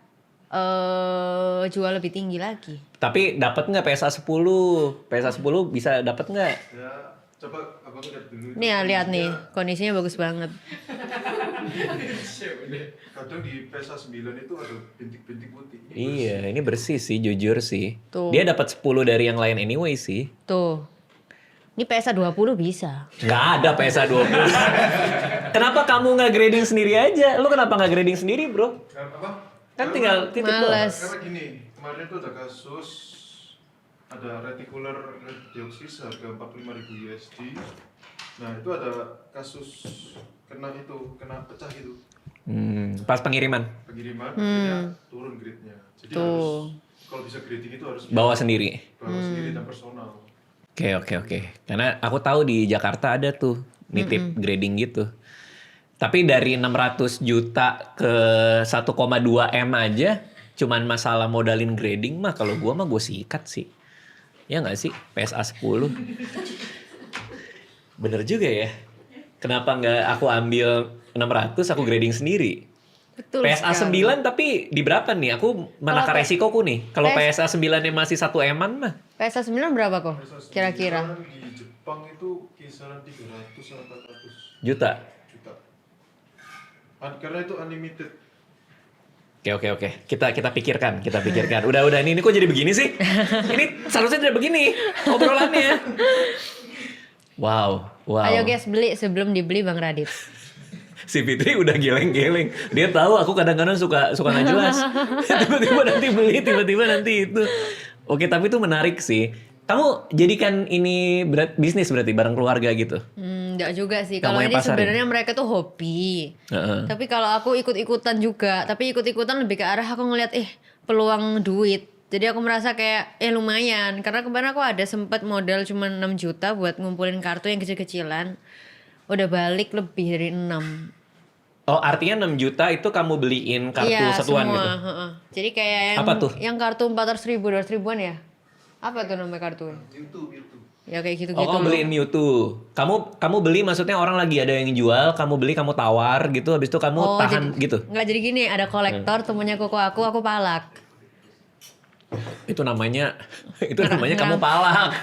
jual lebih tinggi lagi. Tapi dapat nggak PSA 10? PSA 10 bisa dapat nggak? Ya, coba abang lihat dulu. Nih ya, lihat nih, kondisinya bagus banget. Kadang di PESA 9 itu ada bintik-bintik putih. Iya, ini bersih sih, jujur sih. Tuh. Dia dapat 10 dari yang lain anyway sih. Tuh. Ini PSA 20 bisa. Nggak ada PSA 20. Kenapa kamu nggak grading sendiri aja? Lu kenapa nggak grading sendiri, bro? Apa? Kan tinggal titip doang. Males. Karena gini, kemarin itu ada kasus ada reticular dioxis harga 45.000 USD. Nah, itu ada kasus kena pecah itu Pas pengiriman. pengiriman akhirnya turun grade-nya. Jadi harus kalau bisa grading itu harus Bawa sendiri. bawa sendiri dan personal. Oke. Karena aku tahu di Jakarta ada tuh nitip grading gitu. Tapi dari 600 juta ke 1,2 M aja cuman masalah modalin grading mah kalau gua mah gue sikat sih. Ya nggak sih? PSA 10. Bener juga ya. Kenapa nggak aku ambil 600 aku grading sendiri? Betul PSA sekali. 9 tapi di berapa nih? Aku menakar Kalau resikoku nih. Kalau PSA 9-nya masih 1 M-an mah. PSA 9 berapa kok? PESA 9 Kira-kira. di Jepang itu kisaran 300 sampai 400 Juta. juta. Karena itu unlimited. Oke. Kita pikirkan. Udah ini kok jadi begini sih? Ini seharusnya tidak begini obrolannya. Wow. Ayo guys beli sebelum dibeli Bang Radit. Si Fitri udah geleng-geleng. Dia tahu aku kadang-kadang suka nggak jelas. Tiba-tiba nanti beli, tiba-tiba nanti itu. Oke, tapi itu menarik sih. Kamu jadikan ini bisnis berarti bareng keluarga gitu. Enggak juga sih. Kamu Kalau yang ini pasarin? sebenarnya mereka tuh hobi. Heeh. Tapi kalau aku ikut-ikutan juga. Tapi ikut-ikutan lebih ke arah aku ngeliat peluang duit. Jadi aku merasa kayak lumayan. Karena kemarin aku ada sempat modal cuma 6 juta buat ngumpulin kartu yang kecil-kecilan. Udah balik lebih dari 6. Oh, artinya 6 juta itu kamu beliin kartu Iya, satuan semua. gitu? Heeh. Jadi kayak yang, Apa tuh? yang kartu 400.000, 200.000-an ya? Apa tuh nama kartunya? YouTube. Ya kayak gitu-gitu. Oh, kamu loh. beliin Mewtwo. Kamu beli maksudnya orang lagi ada yang jual, kamu beli, kamu tawar gitu, habis itu kamu tahan gitu. Enggak, jadi gini, ada kolektor temennya koko aku palak. Itu namanya kamu palak.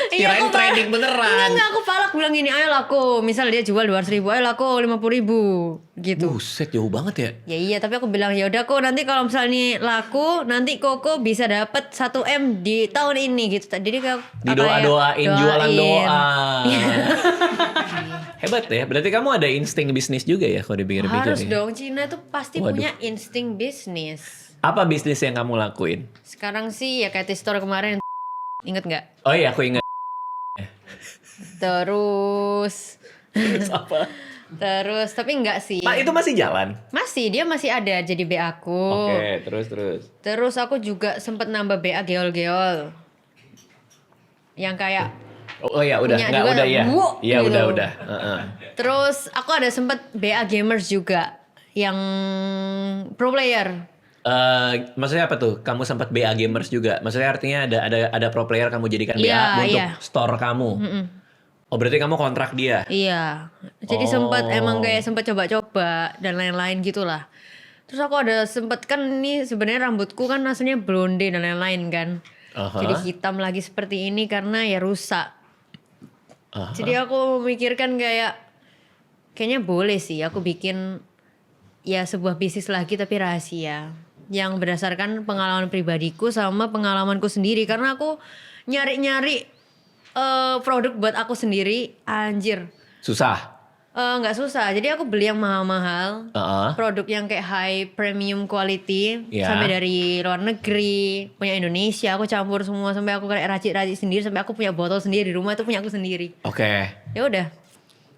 Iya, Kirain aku palak. trading beneran. Enggak, aku palak bilang gini, ayo laku. Misal dia jual 200.000, ayo laku 50.000 gitu. Buset, jauh banget ya. Ya iya, tapi aku bilang ya udah kok nanti kalau misalnya ini laku, nanti Koko bisa dapat 1 M di tahun ini gitu. Jadi kayak Didoa-doain jualan doa. Iya. Hebat ya. Berarti kamu ada insting bisnis juga ya kalau dipikir-pikir. Harus nih. dong, Cina tuh pasti Waduh. punya insting bisnis. Apa bisnis yang kamu lakuin? Sekarang sih ya kayak T-Store kemarin. Ingat nggak? Oh iya, aku ingat. Terus Apa? terus tapi enggak sih. Pak, itu masih jalan? Masih, dia masih ada jadi BA aku. Oke, terus. Terus aku juga sempet nambah BA geol-geol. Yang kayak Oh iya, udah. Punya Enggak, juga udah ya. wuh, Iya, gitu. udah. Heeh. terus aku ada sempet BA gamers juga yang pro player. Maksudnya apa tuh? Kamu sempat BA gamers juga. Maksudnya artinya ada pro player kamu jadikan BA Iya, untuk iya. store kamu. Oh, berarti kamu kontrak dia. Iya. Jadi Oh. emang kayak sempet coba-coba dan lain-lain gitulah. Terus aku ada sempet kan ini sebenarnya rambutku kan aslinya blonde dan lain-lain kan. Aha. Jadi hitam lagi seperti ini karena ya rusak. Aha. Jadi aku memikirkan kayaknya boleh sih aku bikin ya sebuah bisnis lagi tapi rahasia. Yang berdasarkan pengalaman pribadiku sama pengalamanku sendiri. Karena aku nyari-nyari produk buat aku sendiri, anjir. Susah. Nggak susah. Jadi aku beli yang mahal-mahal. Heeh. Produk yang kayak high premium quality. Iya. Sampai dari luar negeri. Punya Indonesia. Aku campur semua. Sampai aku kayak racik-racik sendiri. Sampai aku punya botol sendiri. Di rumah itu punya aku sendiri. Oke. Ya udah.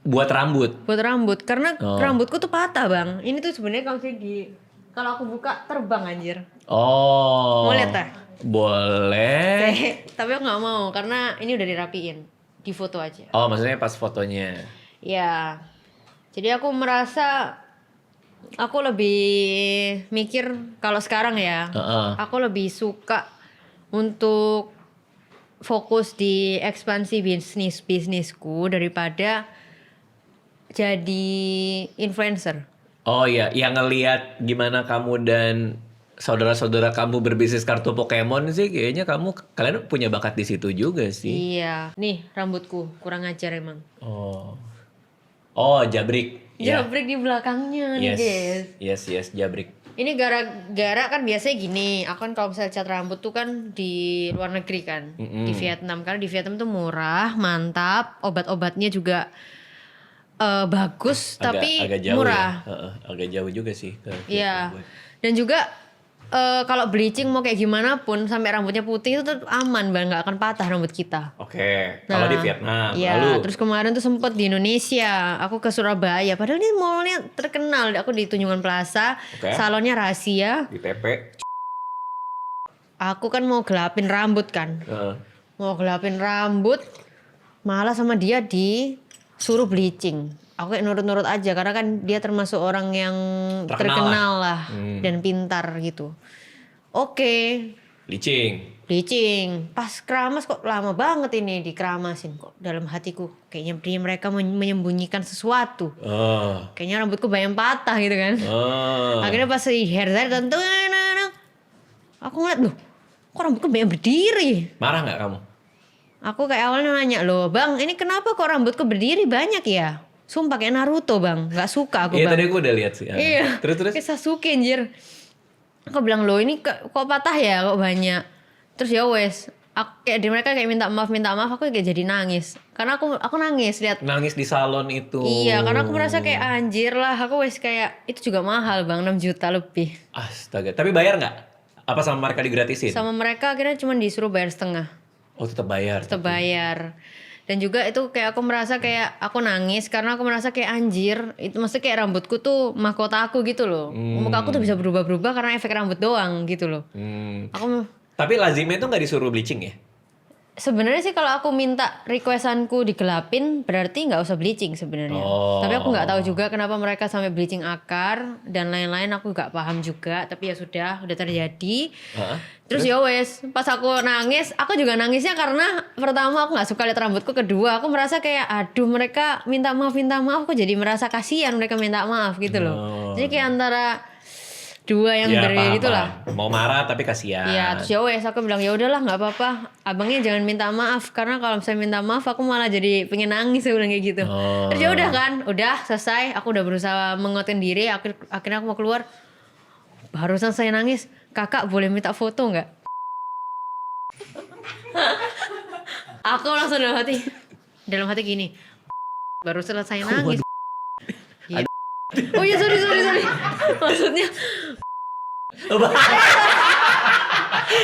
Buat rambut. Buat rambut. Karena Oh. rambutku tuh patah bang. Ini tuh sebenarnya kalau segi. Kalau aku buka terbang anjir. Oh. Mau lihat tak? Boleh. Tapi aku nggak mau. Karena ini udah dirapiin. Di foto aja. Oh, maksudnya pas fotonya. Ya, jadi aku merasa aku lebih mikir kalau sekarang ya, Heeh. aku lebih suka untuk fokus di ekspansi bisnisku daripada jadi influencer. Oh iya, yang ngelihat gimana kamu dan saudara-saudara kamu berbisnis kartu Pokemon sih, kayaknya kalian punya bakat di situ juga sih. Iya, nih rambutku kurang ajar emang. Oh, jabrik. Ya. Jabrik di belakangnya nih guys. Yes, jabrik. Ini gara-gara kan biasanya gini, aku kan kalau misalnya cat rambut tuh kan di luar negeri kan, di Vietnam. Karena di Vietnam tuh murah, mantap, obat-obatnya juga bagus, tapi agak jauh murah. ya. Heeh, agak jauh juga sih ke Iya. Vietnam gue. Dan juga kalau bleaching mau kayak gimana pun sampai rambutnya putih itu tetap aman, Bang, nggak akan patah rambut kita. Oke, kalau di Vietnam. Iya, Lalu terus kemarin tuh sempet di Indonesia, aku ke Surabaya. Padahal ini mallnya terkenal, aku di Tunjungan Plaza, Oke. salonnya rahasia. di TP. Aku kan mau gelapin rambut kan, Heeh. mau gelapin rambut, malah sama dia disuruh bleaching. Aku kayak nurut-nurut aja karena kan dia termasuk orang yang terkenal lah dan pintar gitu. Oke, Licing. bleaching. Pas keramas kok lama banget ini dikeramasin kok. Dalam hatiku kayaknya mereka menyembunyikan sesuatu. Oh. Kayaknya rambutku banyak patah gitu kan. Oh. Akhirnya pas si hair dryer tentu aku ngeliat loh, kok rambutku banyak berdiri. Marah nggak kamu? Aku kayak awalnya nanya loh, bang ini kenapa kok rambutku berdiri banyak ya? Sumpah kayak Naruto bang, nggak suka aku Iya bang. tadi aku udah lihat sih. Iya. Terus. Kayak Sasuke anjir. Aku bilang loh ini kok patah ya kok banyak. Terus ya wes, aku kayak di mereka kayak minta maaf, aku kayak jadi nangis. Karena aku nangis lihat. Nangis di salon itu. Iya, karena aku merasa kayak anjir lah. Aku wes kayak itu juga mahal bang, 6 juta lebih. Astaga. Tapi bayar nggak? Apa sama mereka digratisin? Sama mereka akhirnya cuma disuruh bayar setengah. Oh tetap bayar. Tetap bayar. Dan juga itu kayak aku merasa kayak aku nangis karena aku merasa kayak anjir. Itu maksudnya kayak rambutku tuh mahkota aku gitu loh. Muka aku tuh bisa berubah-berubah karena efek rambut doang gitu loh. Aku Tapi lazimnya tuh nggak disuruh bleaching ya? sebenarnya sih kalau aku minta requestanku digelapin berarti nggak usah bleaching sebenarnya. Oh. Tapi aku nggak tahu juga kenapa mereka sampai bleaching akar dan lain-lain, aku nggak paham juga. Tapi ya sudah terjadi. Hah? Terus ya wes, pas aku nangis, aku juga nangisnya karena pertama aku nggak suka lihat rambutku, kedua aku merasa kayak aduh mereka minta maaf, aku jadi merasa kasihan mereka minta maaf gitu loh. Oh. Jadi kayak antara dua yang paham, gitulah. paham. Mau marah tapi kasihan. Iya, terus ya wes aku bilang ya udahlah nggak apa-apa, abangnya jangan minta maaf karena kalau misalnya minta maaf aku malah jadi pengen nangis, aku bilang kayak gitu. Oh. Terus ya udah kan, udah selesai, aku udah berusaha menguatin diri, akhirnya aku mau keluar. Barusan saya nangis, kakak boleh minta foto nggak? Aku langsung dalam hati gini, baru selesai nangis. Gitu. Oh iya sorry. Maksudnya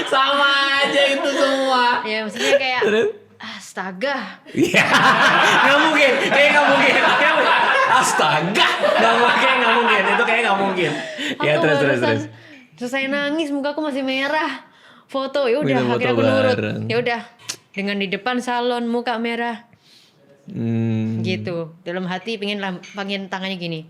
Sama aja itu semua. ya maksudnya kayak astaga. Iya. Nggak mungkin. Astaga. Nggak mungkin. Itu kayak nggak mungkin. Ya Aku terus. barusan selesai nangis, mukaku masih merah. Foto ya udah, Minta foto akhirnya aku nurut. bareng. Ya udah, dengan di depan salon muka merah. Gitu. Dalam hati pengen tangannya gini.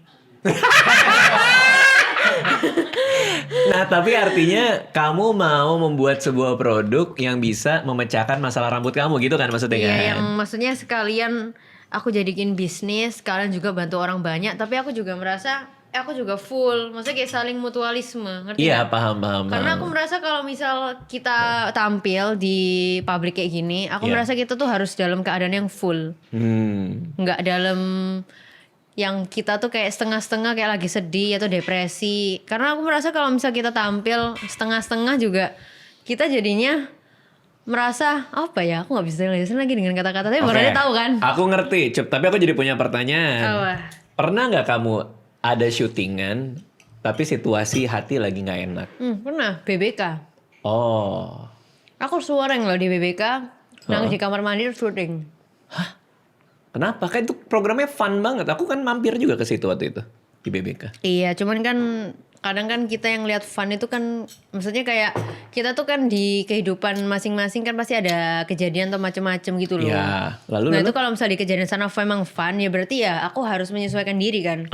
Nah tapi artinya kamu mau membuat sebuah produk yang bisa memecahkan masalah rambut kamu gitu kan maksudnya Iya, kan? yang maksudnya sekalian aku jadiin bisnis, kalian juga bantu orang banyak, tapi aku juga merasa aku juga full, maksudnya kayak saling mutualisme, ngerti Iya nggak? paham. Karena aku merasa kalau misal kita tampil di publik kayak gini, aku Iya. merasa kita tuh harus dalam keadaan yang full, nggak dalam yang kita tuh kayak setengah-setengah kayak lagi sedih atau depresi. Karena aku merasa kalau misal kita tampil setengah-setengah juga kita jadinya merasa apa ya? Aku nggak bisa jelasin lagi dengan kata-kata. Tapi Bang Oke. Radit tahu kan? Aku ngerti, Cup. Tapi aku jadi punya pertanyaan. Apa? Pernah nggak kamu ada syutingan, tapi situasi hati lagi nggak enak? Pernah BBK. Oh, Aku suareng loh di BBK. Nangis di kamar mandi terus syuting. kenapa? Kan itu programnya fun banget. Aku kan mampir juga ke situ waktu itu di BBK. Iya, cuman kan kadang kan kita yang lihat fun itu kan maksudnya kayak kita tuh kan di kehidupan masing-masing kan pasti ada kejadian atau macam-macam gitu loh. Ya, Nah lalu itu kalau misalnya di kejadian sana memang fun ya berarti ya aku harus menyesuaikan diri kan.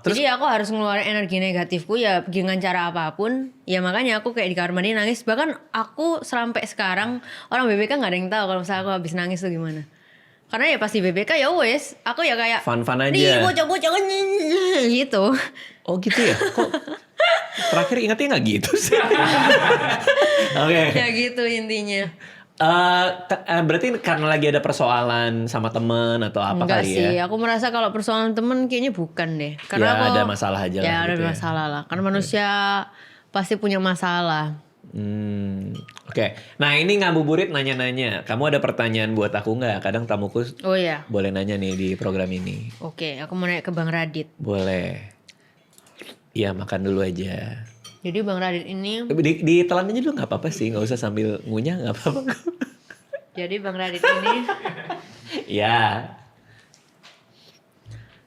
Terus Jadi aku harus ngeluarin energi negatifku ya dengan cara apapun. Ya makanya aku kayak di kamar mandi nangis. Bahkan aku sampai sekarang orang BBK nggak ada yang tahu kalau misalnya aku habis nangis tuh gimana. Karena ya pasti BBK ya wes aku ya kayak Fun-fun aja. nih bocah-bocah gitu. Oh gitu ya? Kok terakhir ingatnya nggak gitu sih? Oke. Ya gitu intinya. Berarti karena lagi ada persoalan sama temen atau apa Enggak kali sih, ya? aku merasa kalau persoalan temen kayaknya bukan deh. Ya, Karena aku ada masalah aja lah Ya ada gitu ya. masalah lah. Karena manusia pasti punya masalah. Oke. Nah ini ngabuburit nanya-nanya. Kamu ada pertanyaan buat aku nggak? Kadang tamuku Oh ya, boleh nanya nih di program ini. oke. Aku mau nanya ke Bang Radit. Boleh. Iya makan dulu aja. Jadi Bang Radit ini, Ditelan aja dulu nggak apa-apa sih. Nggak usah sambil ngunyah nggak apa-apa. jadi Bang Radit ini, Ya.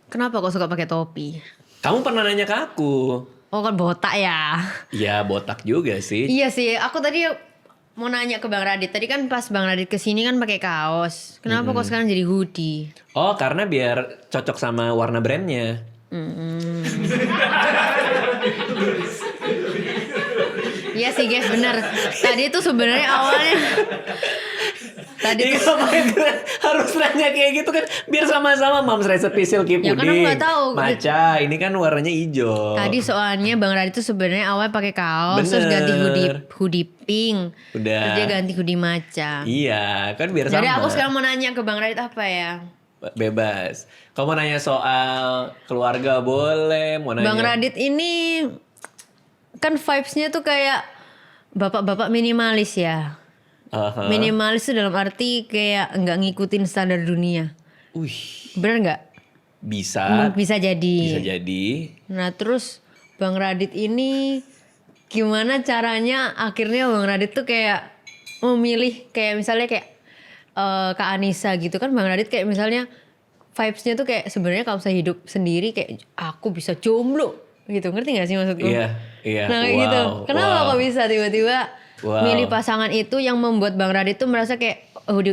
kenapa kok suka pakai topi? Kamu pernah nanya ke aku. Oh kan botak ya? Ya botak juga sih. Iya sih, aku tadi mau nanya ke Bang Radit. Tadi kan pas Bang Radit kesini kan pakai kaos. Kenapa kok sekarang jadi hoodie? Oh karena biar cocok sama warna brandnya. Iya sih guys, bener. Tadi tuh sebenarnya awalnya, tadi Iya tuh ngapain gue harus nanya kayak gitu kan. Biar sama-sama Mom's Recipe Silky Ya, Pudding. kan aku nggak tahu. Maca, ini kan warnanya hijau. Tadi soalnya Bang Radit tuh sebenarnya awal pakai kaos, terus Bener. ganti hoodie pink, Udah. terus dia ganti hoodie maca. Iya kan biar Jadi sama. aku sekarang mau nanya ke Bang Radit apa ya? Bebas. Kamu mau nanya soal keluarga boleh. Mau nanya. Bang Radit ini kan vibes-nya tuh kayak bapak-bapak minimalis ya. Aha. Minimalis tuh dalam arti kayak nggak ngikutin standar dunia. Wih, Bener nggak? bisa. Bisa jadi. Bisa jadi. Nah terus Bang Radit ini gimana caranya akhirnya Bang Radit tuh kayak memilih kayak misalnya kayak Kak Anissa gitu kan Bang Radit kayak misalnya vibes-nya tuh kayak sebenarnya kalau saya hidup sendiri kayak aku bisa jomblo gitu, ngerti gak sih maksudku? Iya, iya. Nah kayak gitu. Kenapa kok bisa tiba-tiba milih pasangan itu yang membuat Bang Radit tuh merasa kayak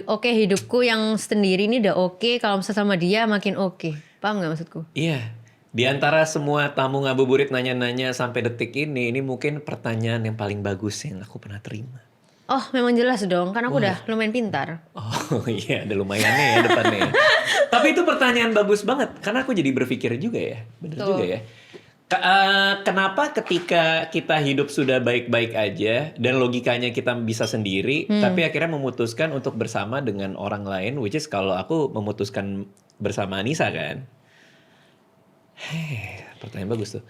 oke, hidupku yang sendiri ini udah oke, kalau misalnya sama dia makin oke. Paham gak maksudku? Iya. Di antara semua tamu ngabuburit nanya-nanya sampai detik ini mungkin pertanyaan yang paling bagus yang aku pernah terima. Oh memang jelas dong, kan aku udah lumayan pintar. Oh iya, ada lumayannya ya depannya. Tapi itu pertanyaan bagus banget karena aku jadi berpikir juga ya, bener Tuh. juga ya. Kenapa ketika kita hidup sudah baik-baik aja dan logikanya kita bisa sendiri, tapi akhirnya memutuskan untuk bersama dengan orang lain, which is kalau aku memutuskan bersama Anissa kan. Pertanyaan bagus tuh.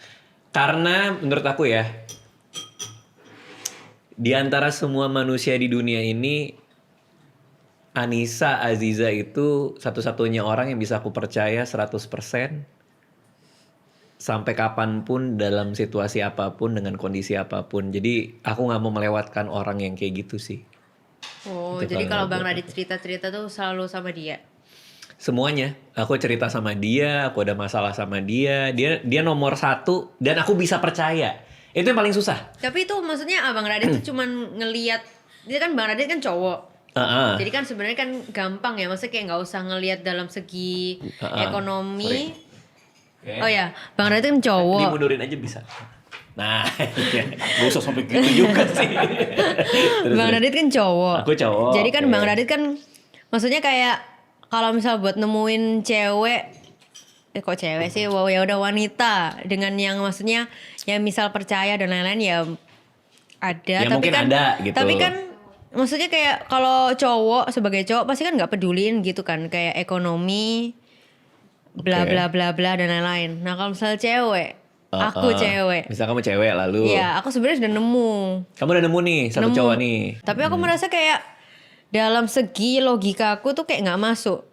Karena menurut aku ya, di antara semua manusia di dunia ini, Anissa Aziza itu satu-satunya orang yang bisa aku percaya 100%. Sampai kapanpun, dalam situasi apapun, dengan kondisi apapun. Jadi aku gak mau melewatkan orang yang kayak gitu sih. Oh, Itu jadi kalau kalau Bang aku. Radit cerita-cerita tuh selalu sama dia. Semuanya. Aku cerita sama dia, aku ada masalah sama dia. Dia nomor satu dan aku bisa percaya. Itu yang paling susah. Tapi itu maksudnya Abang Radit tuh cuman ngelihat, dia kan Bang Radit kan cowok. Jadi kan sebenarnya kan gampang ya, maksudnya kayak nggak usah ngelihat dalam segi ekonomi. Oke. Oh ya, Bang Radit kan cowok. Dimundurin aja bisa. Nah, iya. Gak usah sampai gitu juga sih. Terus, Bang terus. Radit kan cowok. Aku cowok, Jadi kan oke. Bang Radit kan maksudnya kayak kalau misal buat nemuin cewek, kok cewek sih, wow ya udah wanita dengan yang maksudnya ya misal percaya dan lain-lain ya ada. Ya, tapi mungkin kan, ada gitu. Tapi kan maksudnya kayak kalau cowok sebagai cowok pasti kan nggak pedulin gitu kan kayak ekonomi, bla Oke. bla bla bla dan lain-lain. Nah kalau misal cewek, aku cewek. Misal kamu cewek lalu. Iya, aku sebenarnya sudah nemu. Kamu udah nemu nih satu Nemu. cowok nih. Tapi aku merasa kayak dalam segi logika aku tuh kayak nggak masuk.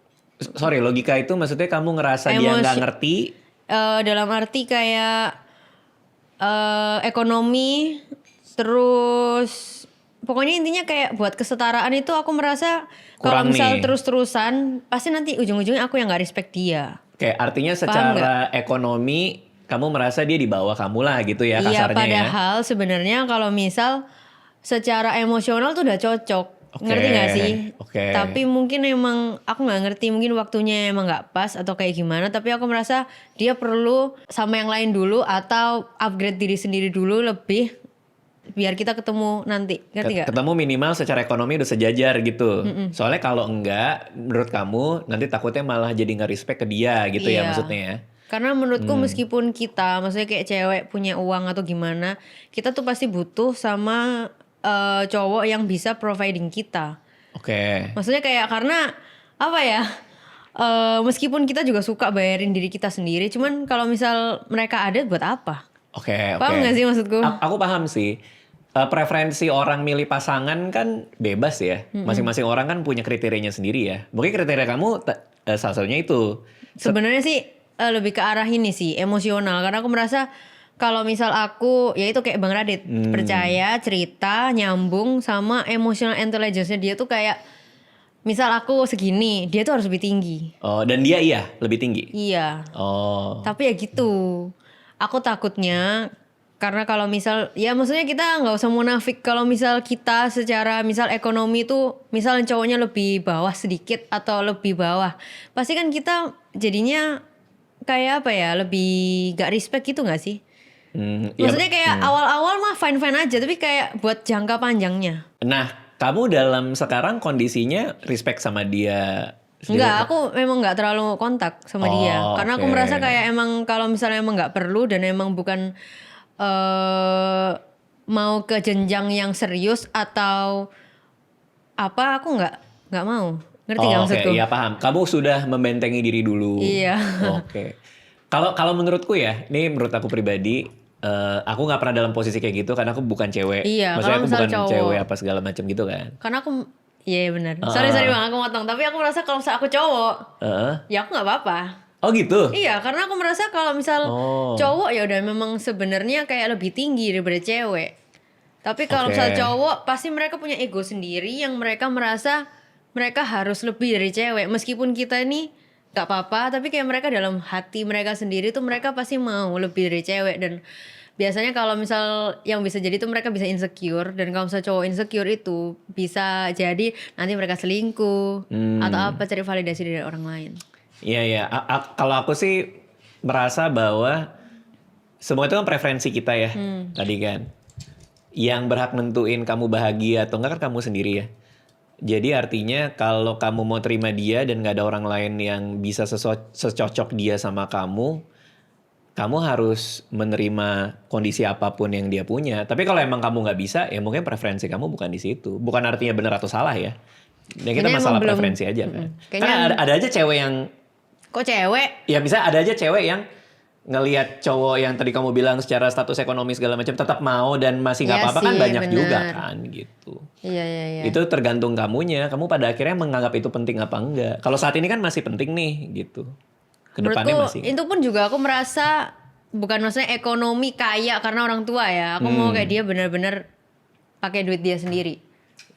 Sorry, logika itu maksudnya kamu ngerasa dia nggak Emosi- ngerti? Dalam arti kayak ekonomi, terus pokoknya intinya kayak buat kesetaraan itu aku merasa kalau Kurang misal nih. terus-terusan pasti nanti ujung-ujungnya aku yang nggak respect dia. Kayak artinya secara ekonomi kamu merasa dia di bawah kamu lah gitu ya Iya, kasarnya ya. padahal sebenarnya kalau misal secara emosional tuh udah cocok. Oke, Ngerti gak sih? oke. Tapi mungkin emang aku nggak ngerti, mungkin waktunya emang nggak pas atau kayak gimana. Tapi aku merasa dia perlu sama yang lain dulu atau upgrade diri sendiri dulu lebih biar kita ketemu nanti. Ngerti gak? Ketemu minimal secara ekonomi udah sejajar gitu. Soalnya kalau enggak, menurut kamu nanti takutnya malah jadi nggak respect ke dia gitu ya Iya. maksudnya ya. Karena menurutku meskipun kita, maksudnya kayak cewek punya uang atau gimana, kita tuh pasti butuh sama cowok yang bisa providing kita. Oke. Maksudnya kayak karena apa ya? Meskipun kita juga suka bayarin diri kita sendiri, cuman kalau misal mereka ada buat apa? Oke. Paham nggak sih maksudku? Aku paham sih. Preferensi orang milih pasangan kan bebas ya. Masing-masing orang kan punya kriterianya sendiri ya. Mungkin kriteria kamu salah satunya itu. Sebenarnya sih lebih ke arah ini sih, emosional. Karena aku merasa kalau misal aku, ya itu kayak Bang Radit, percaya, cerita, nyambung sama emotional intelligence-nya dia tuh kayak, misal aku segini, dia tuh harus lebih tinggi. Oh, dan dia iya lebih tinggi. Iya. Oh. Tapi ya gitu. Aku takutnya karena kalau misal ya maksudnya kita nggak usah munafik kalau misal kita secara misal ekonomi tuh misal cowoknya lebih bawah sedikit atau lebih bawah. Pasti kan kita jadinya kayak apa ya lebih gak respect gitu nggak sih? Ya, Maksudnya kayak awal-awal mah fine-fine aja tapi kayak buat jangka panjangnya. nah, kamu dalam sekarang kondisinya respect sama dia sendiri? Enggak, aku memang nggak terlalu kontak sama Oh, dia. Karena aku oke. merasa kayak emang kalau misalnya emang nggak perlu dan emang bukan mau ke jenjang yang serius atau apa, aku nggak mau. Ngerti nggak Oke, maksudku? iya paham. Kamu sudah membentengi diri dulu. Iya. Oke. Kalau menurutku ya, ini menurut aku pribadi, aku nggak pernah dalam posisi kayak gitu karena aku bukan cewek. Iya, Maksudnya kalau aku misal bukan cowok. cewek apa segala macam gitu kan. Karena aku, iya benar. Sorry bang, aku motong. Tapi aku merasa kalau misalnya aku cowok, Heeh. ya aku nggak apa-apa. Oh gitu. Iya, karena aku merasa kalau misal Oh. cowok ya udah memang sebenarnya kayak lebih tinggi daripada cewek. Tapi kalau Oke. misal cowok pasti mereka punya ego sendiri yang mereka merasa mereka harus lebih dari cewek. Meskipun kita ini gak apa-apa, tapi kayak mereka dalam hati mereka sendiri tuh mereka pasti mau lebih dari cewek. Dan biasanya kalau misal yang bisa jadi tuh mereka bisa insecure. Dan kalau misal cowok insecure itu bisa jadi nanti mereka selingkuh atau apa, cari validasi dari orang lain. Iya iya. Kalau aku sih merasa bahwa semua itu kan preferensi kita ya. Tadi kan. Yang berhak nentuin kamu bahagia atau enggak kan kamu sendiri ya. Jadi artinya kalau kamu mau terima dia dan gak ada orang lain yang bisa secocok dia sama kamu harus menerima kondisi apapun yang dia punya. Tapi kalau emang kamu nggak bisa, ya mungkin preferensi kamu bukan di situ. Bukan artinya benar atau salah ya. Ya kita Kayaknya masalah emang belum- preferensi aja kan. Kayaknya Karena ada aja cewek yang, Kok cewek? ya bisa ada aja cewek yang ngelihat cowok yang tadi kamu bilang secara status ekonomi segala macam tetap mau dan masih nggak Iya apa-apa kan sih, banyak bener. juga kan gitu. Iya iya iya. Itu tergantung kamunya. Kamu pada akhirnya menganggap itu penting apa enggak. Kalau saat ini kan masih penting nih gitu. Kedepannya Menurutku masih. itu pun juga aku merasa bukan maksudnya ekonomi kaya karena orang tua ya. Aku mau kayak dia benar-benar pakai duit dia sendiri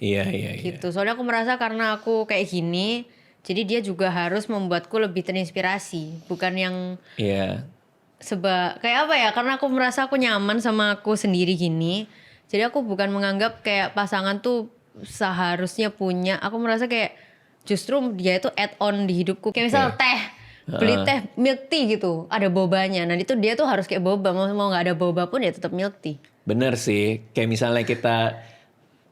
Iya iya iya. gitu. Soalnya aku merasa karena aku kayak gini, jadi dia juga harus membuatku lebih terinspirasi. Bukan yang Iya. kayak apa ya? Karena aku merasa aku nyaman sama aku sendiri gini. Jadi aku bukan menganggap kayak pasangan tuh seharusnya punya. Aku merasa kayak justru dia itu add on di hidupku. Kayak misal teh, beli teh milk tea gitu, ada bobanya. Nah itu dia tuh harus kayak boba. Mau nggak ada boba pun ya tetap milk tea. Bener sih. Kayak misalnya kita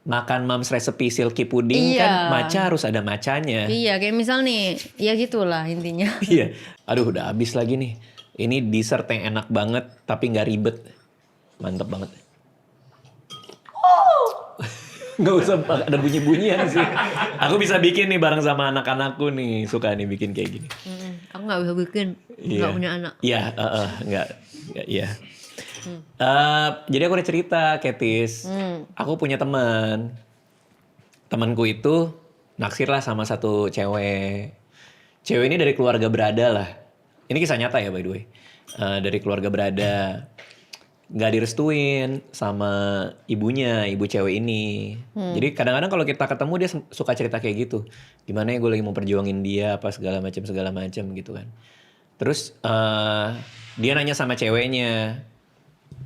makan Mom's Recipe Silky Pudding Iya. kan matcha harus ada matchanya. Iya kayak misal nih, ya gitulah intinya. Iya. Aduh udah habis lagi nih. Ini dessert yang enak banget tapi nggak ribet. Mantep banget. Nggak usah ada bunyi-bunyian sih. Aku bisa bikin nih bareng sama anak-anakku nih. Suka nih bikin kayak gini. Aku nggak bisa bikin, nggak punya anak. Iya, nggak, iya. Jadi aku udah cerita, Ketis. Aku punya teman. Temanku itu naksir lah sama satu cewek. Cewek ini dari keluarga berada lah. Ini kisah nyata ya by the way. Dari keluarga berada. Nggak direstuin sama ibunya, ibu cewek ini. Jadi kadang-kadang kalau kita ketemu dia suka cerita kayak gitu. Gimana ya gue lagi mau perjuangin dia apa segala macam gitu kan. Terus dia nanya sama ceweknya,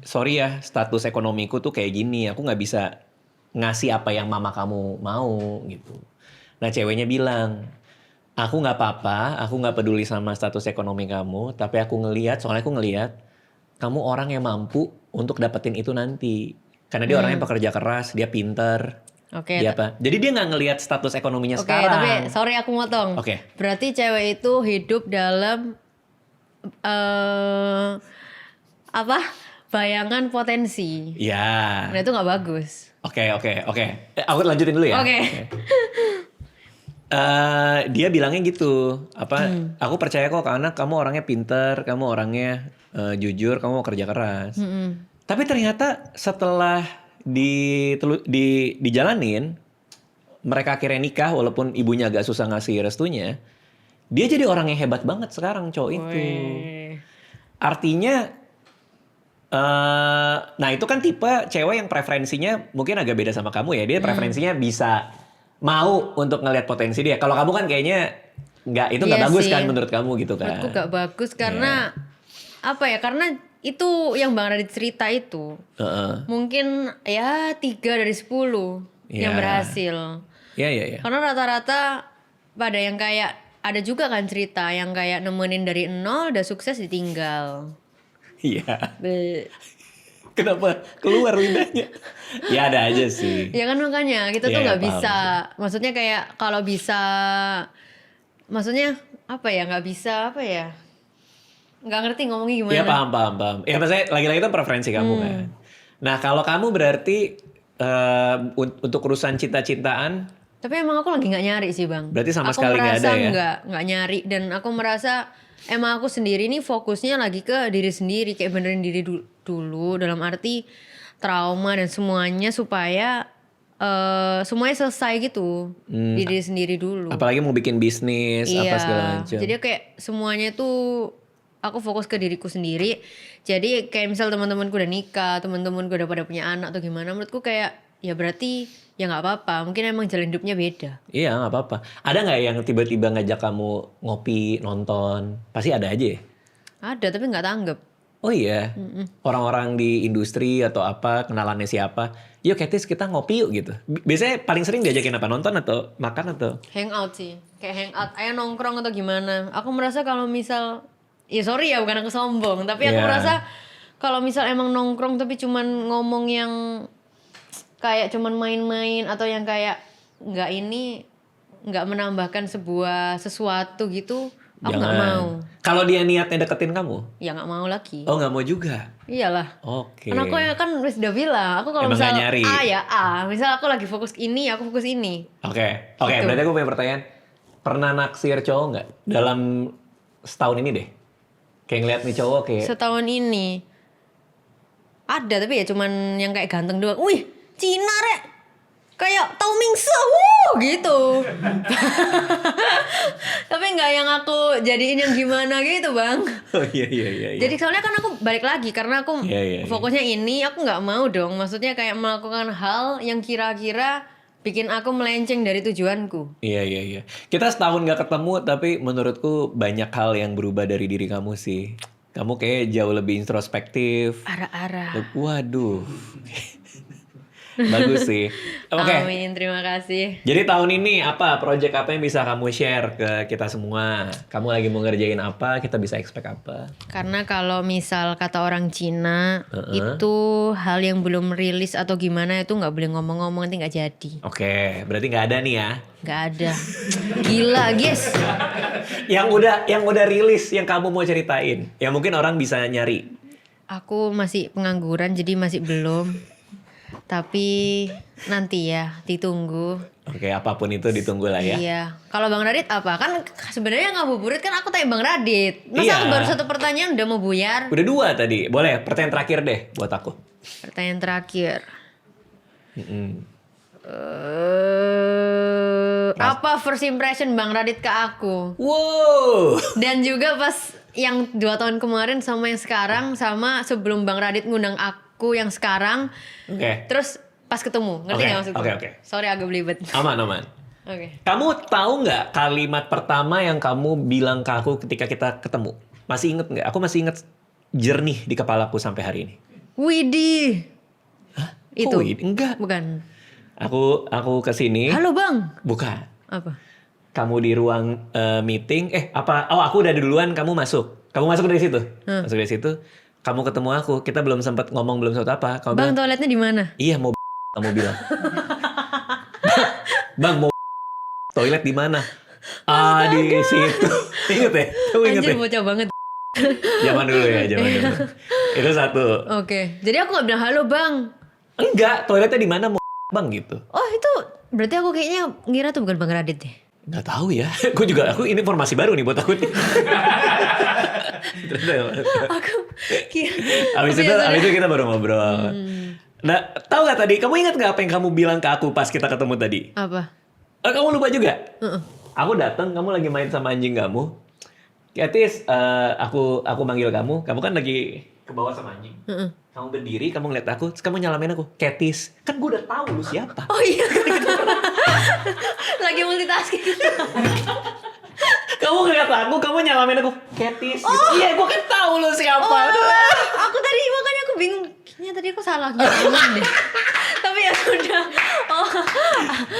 sorry ya status ekonomiku tuh kayak gini, aku nggak bisa ngasih apa yang mama kamu mau gitu. Nah ceweknya bilang, aku nggak apa-apa, aku nggak peduli sama status ekonomi kamu, tapi soalnya aku ngelihat kamu orang yang mampu untuk dapetin itu nanti. Karena dia orang yang pekerja keras, dia pinter. Oke. Dia apa? Jadi dia nggak ngelihat status ekonominya Oke, sekarang. tapi sorry aku motong. Oke. Berarti cewek itu hidup dalam bayangan potensi. Ya. Nah itu nggak bagus. Oke. Aku lanjutin dulu ya. Oke. Dia bilangnya gitu, aku percaya kok karena kamu orangnya pinter, kamu orangnya jujur, kamu mau kerja keras. Tapi ternyata setelah dijalanin, mereka akhirnya nikah walaupun ibunya agak susah ngasih restunya. Dia jadi orang yang hebat banget sekarang cowok itu. Artinya, nah itu kan tipe cewek yang preferensinya mungkin agak beda sama kamu ya. Dia preferensinya bisa mau untuk ngelihat potensi dia. Kalau kamu kan kayaknya nggak, itu nggak Iya bagus sih. kan menurut kamu gitu kan? Menurutku gak bagus karena apa ya? Karena itu yang Bang Radit cerita itu mungkin ya 3 dari 10 yang Iya. berhasil. Iya. Karena rata-rata pada yang kayak ada juga kan cerita yang kayak nemenin dari 0 udah sukses ditinggal. Iya. Be- Kenapa keluar lidahnya? Ya ada aja sih. Ya kan makanya kita tuh Iya, nggak paham bisa. Maksudnya kayak kalau bisa, maksudnya apa ya? Nggak bisa apa ya? Nggak ngerti ngomongnya gimana. Iya paham. Ya maksudnya lagi-lagi itu preferensi kamu kan. Nah kalau kamu berarti untuk urusan cinta-cintaan, Tapi emang aku lagi nggak nyari sih Bang. Berarti sama aku sekali nggak ada ya? Aku merasa nggak nyari dan aku merasa emang aku sendiri nih fokusnya lagi ke diri sendiri, kayak benerin diri dulu dalam arti trauma dan semuanya supaya semuanya selesai gitu di diri sendiri dulu. apalagi mau bikin bisnis apa segala macam. Jadi kayak semuanya tuh aku fokus ke diriku sendiri. Jadi kayak misal teman-temanku udah nikah, teman-temanku udah pada punya anak atau gimana, menurutku kayak ya berarti ya nggak apa-apa. Mungkin emang jalan hidupnya beda. Iya nggak apa-apa. Ada nggak yang tiba-tiba ngajak kamu ngopi, nonton? Pasti ada aja ya? Ada tapi nggak tanggap. Oh iya? Orang-orang di industri atau apa, kenalannya siapa? Yuk Ketis kita ngopi yuk gitu. Biasanya paling sering diajakin apa? Nonton atau makan atau? Hangout sih. Kayak hangout, ayo nongkrong atau gimana. Aku merasa kalau misal, ya sorry ya bukan aku sombong. Tapi aku Iya. merasa kalau misal emang nongkrong tapi cuman ngomong yang kayak cuman main-main atau yang kayak nggak menambahkan sesuatu gitu, aku nggak mau. Kalau dia niatnya deketin kamu? Ya nggak mau lagi. Oh nggak mau juga? Iyalah. Oke. Karena aku ya kan udah bilang, aku kalau Emang misal nggak nyari? A ya A, misal aku lagi fokus ini, aku fokus ini. Oke. Gitu. Berarti aku punya pertanyaan. Pernah naksir cowok nggak dalam setahun ini deh? Kayak ngeliat nih cowok kayak. Setahun ini ada tapi ya cuman yang kayak ganteng doang. Wih, Cina rek. Kayak Tao Mingse, gitu. Tapi nggak yang aku jadiin yang gimana gitu bang. Oh iya. Jadi soalnya kan aku balik lagi karena aku Iya. fokusnya ini, aku nggak mau dong. Maksudnya kayak melakukan hal yang kira-kira bikin aku melenceng dari tujuanku. Iya. Kita setahun nggak ketemu tapi menurutku banyak hal yang berubah dari diri kamu sih. Kamu kayak jauh lebih introspektif. Arah-arah. Waduh. Bagus sih. Oke. Amin, terima kasih. Jadi tahun ini apa project apa yang bisa kamu share ke kita semua? Kamu lagi mau ngerjain apa? Kita bisa expect apa? Karena kalau misal kata orang Cina itu hal yang belum rilis atau gimana itu nggak boleh ngomong-ngomong nanti nggak jadi. Oke, berarti nggak ada nih ya? Nggak ada. Gila guys. Yang udah rilis yang kamu mau ceritain, yang mungkin orang bisa nyari. Aku masih pengangguran jadi masih belum. Tapi nanti ya ditunggu. Oke, apapun itu ditunggu lah ya. Iya. Kalau Bang Radit apa? Kan sebenarnya ngabuburit kan aku tanya Bang Radit. Masa Iya. aku baru satu pertanyaan udah mau buyar? Udah 2 tadi. Boleh, pertanyaan terakhir deh buat aku. Pertanyaan terakhir. Apa first impression Bang Radit ke aku? Wow. Dan juga pas yang 2 tahun kemarin sama yang sekarang, sama sebelum Bang Radit ngundang aku yang sekarang. Oke. Terus pas ketemu, ngerti Oke, nggak maksudku? oke. Sorry agak belibet. Aman, aman. Oke. Kamu tahu nggak kalimat pertama yang kamu bilang ke aku ketika kita ketemu? Masih inget nggak? Aku masih inget jernih di kepalaku sampai hari ini. Widih. Hah? Itu. Oh, enggak. Bukan. Aku kesini. Halo Bang. Bukan. Apa? Kamu di ruang meeting. Apa? Oh, aku udah duluan. Kamu masuk. Kamu masuk dari situ. Masuk dari situ. Kamu ketemu aku. Kita belum sempat ngomong, belum sempat apa. Kamu Bang bilang, toiletnya di mana? iya mau. Kamu bilang. Bang mau. Toilet di mana? Di situ. Ingat ya? Kamu inget Anjir ya? bocah banget. Zaman dulu ya, zaman dulu. Itu satu. Oke. Jadi aku gak bilang halo Bang. Enggak, toiletnya di mana mau bang gitu. Oh itu berarti aku kayaknya ngira tuh bukan Bang Radit deh. Nggak tahu ya. Aku ini informasi baru nih buat aku nih. Aku kira. Abis itu kita baru ngobrol. Nah, tahu nggak tadi? Kamu ingat nggak apa yang kamu bilang ke aku pas kita ketemu tadi? Apa? Kamu lupa juga? Heeh. Aku datang, kamu lagi main sama anjing kamu. Katis, aku manggil kamu. Kamu kan lagi ke bawah sama anjing. Heeh. Kamu berdiri, kamu ngeliat aku, terus kamu nyalamin aku. Katis, kan gue udah tahu lu siapa. Oh iya. Lagi multitasking. Kamu ngeliat aku, kamu nyalamin aku. Katis, gitu. Iya, gue kan tahu lu siapa. Aku tadi makanya aku bingung. Kayaknya tadi aku salah ngomong deh. Tapi ya sudah. Oh.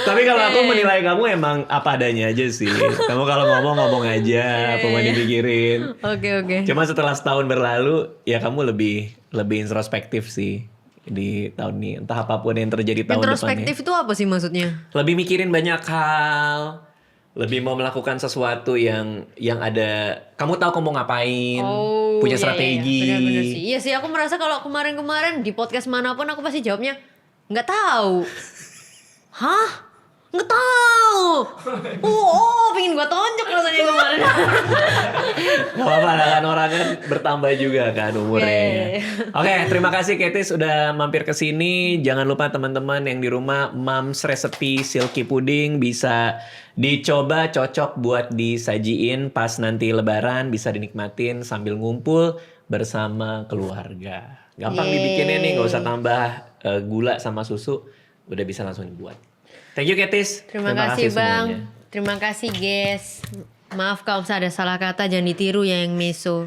Tapi kalau aku menilai kamu emang apa adanya aja sih. Kamu kalau ngomong aja, apa mau dipikirin. Oke. Cuma setelah setahun berlalu, ya kamu lebih introspektif sih di tahun ini. Entah apapun yang terjadi tahun depannya. Introspektif itu apa sih maksudnya? Lebih mikirin banyak hal, lebih mau melakukan sesuatu yang ada. Kamu tahu kamu mau ngapain, punya strategi. Iya. Benar-benar sih. Iya sih, aku merasa kalau kemarin-kemarin di podcast manapun aku pasti jawabnya nggak tahu. Hah? Nggak tahu. Pengen gua tonjok rasanya kemarin. Gak apa-apa lah kan, orang kan bertambah juga kan umurnya. Oke, terima kasih Katis udah mampir ke sini. Jangan lupa teman-teman yang di rumah, Mom's Recipe Silky Pudding bisa dicoba, cocok buat disajiin pas nanti lebaran, bisa dinikmatin sambil ngumpul bersama keluarga. Gampang dibikinnya nih, gak usah tambah gula sama susu, udah bisa langsung dibuat. Thank you Katis. Terima kasih Bang. semuanya. Terima kasih guys. Maaf kalau misalnya ada salah kata, jangan ditiru ya yang meso.